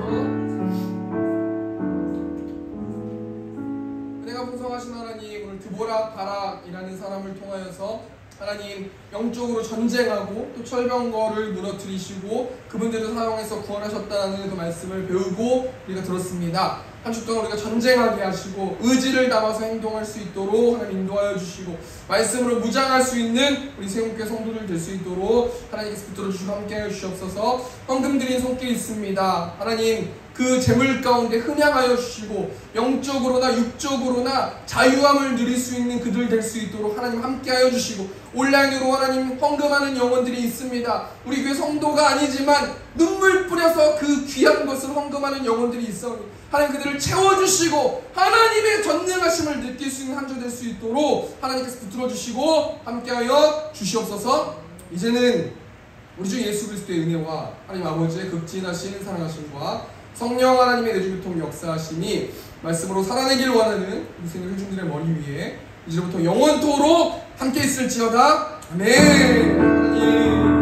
은혜가 풍성하신 하나님, 오늘 드보라 바락이라는 사람을 통하여서 하나님 영적으로 전쟁하고 또 철병거를 무너뜨리시고 그분들을 사용해서 구원하셨다는 그 말씀을 배우고 우리가 들었습니다. 한 주 동안 우리가 전쟁하게 하시고 의지를 담아서 행동할 수 있도록 하나님 인도하여 주시고, 말씀으로 무장할 수 있는 우리 세움교회 성도들 될 수 있도록 하나님께서 붙들어 주시고 함께하여 주시옵소서. 헌금 드린 손길 있습니다. 하나님, 그 재물 가운데 흥양하여 주시고 영적으로나 육적으로나 자유함을 누릴 수 있는 그들 될 수 있도록 하나님 함께하여 주시고, 온라인으로 하나님 헌금하는 영혼들이 있습니다. 우리 교회 성도가 아니지만 눈물 뿌려서 그 귀한 것을 헌금하는 영혼들이 있어 하나님 그들을 채워주시고 하나님의 전능하심을 느낄 수 있는 한 주 될 수 있도록 하나님께서 붙들어 주시고 함께하여 주시옵소서. 이제는 우리 주 예수 그리스도의 은혜와 하나님 아버지의 극진하신 사랑하심과 성령 하나님의 내주교통 역사하심이 말씀으로 살아내길 원하는 우리 생일 회중들의 머리 위에 이제부터 영원토록 함께 있을지어다. 아멘. 하나님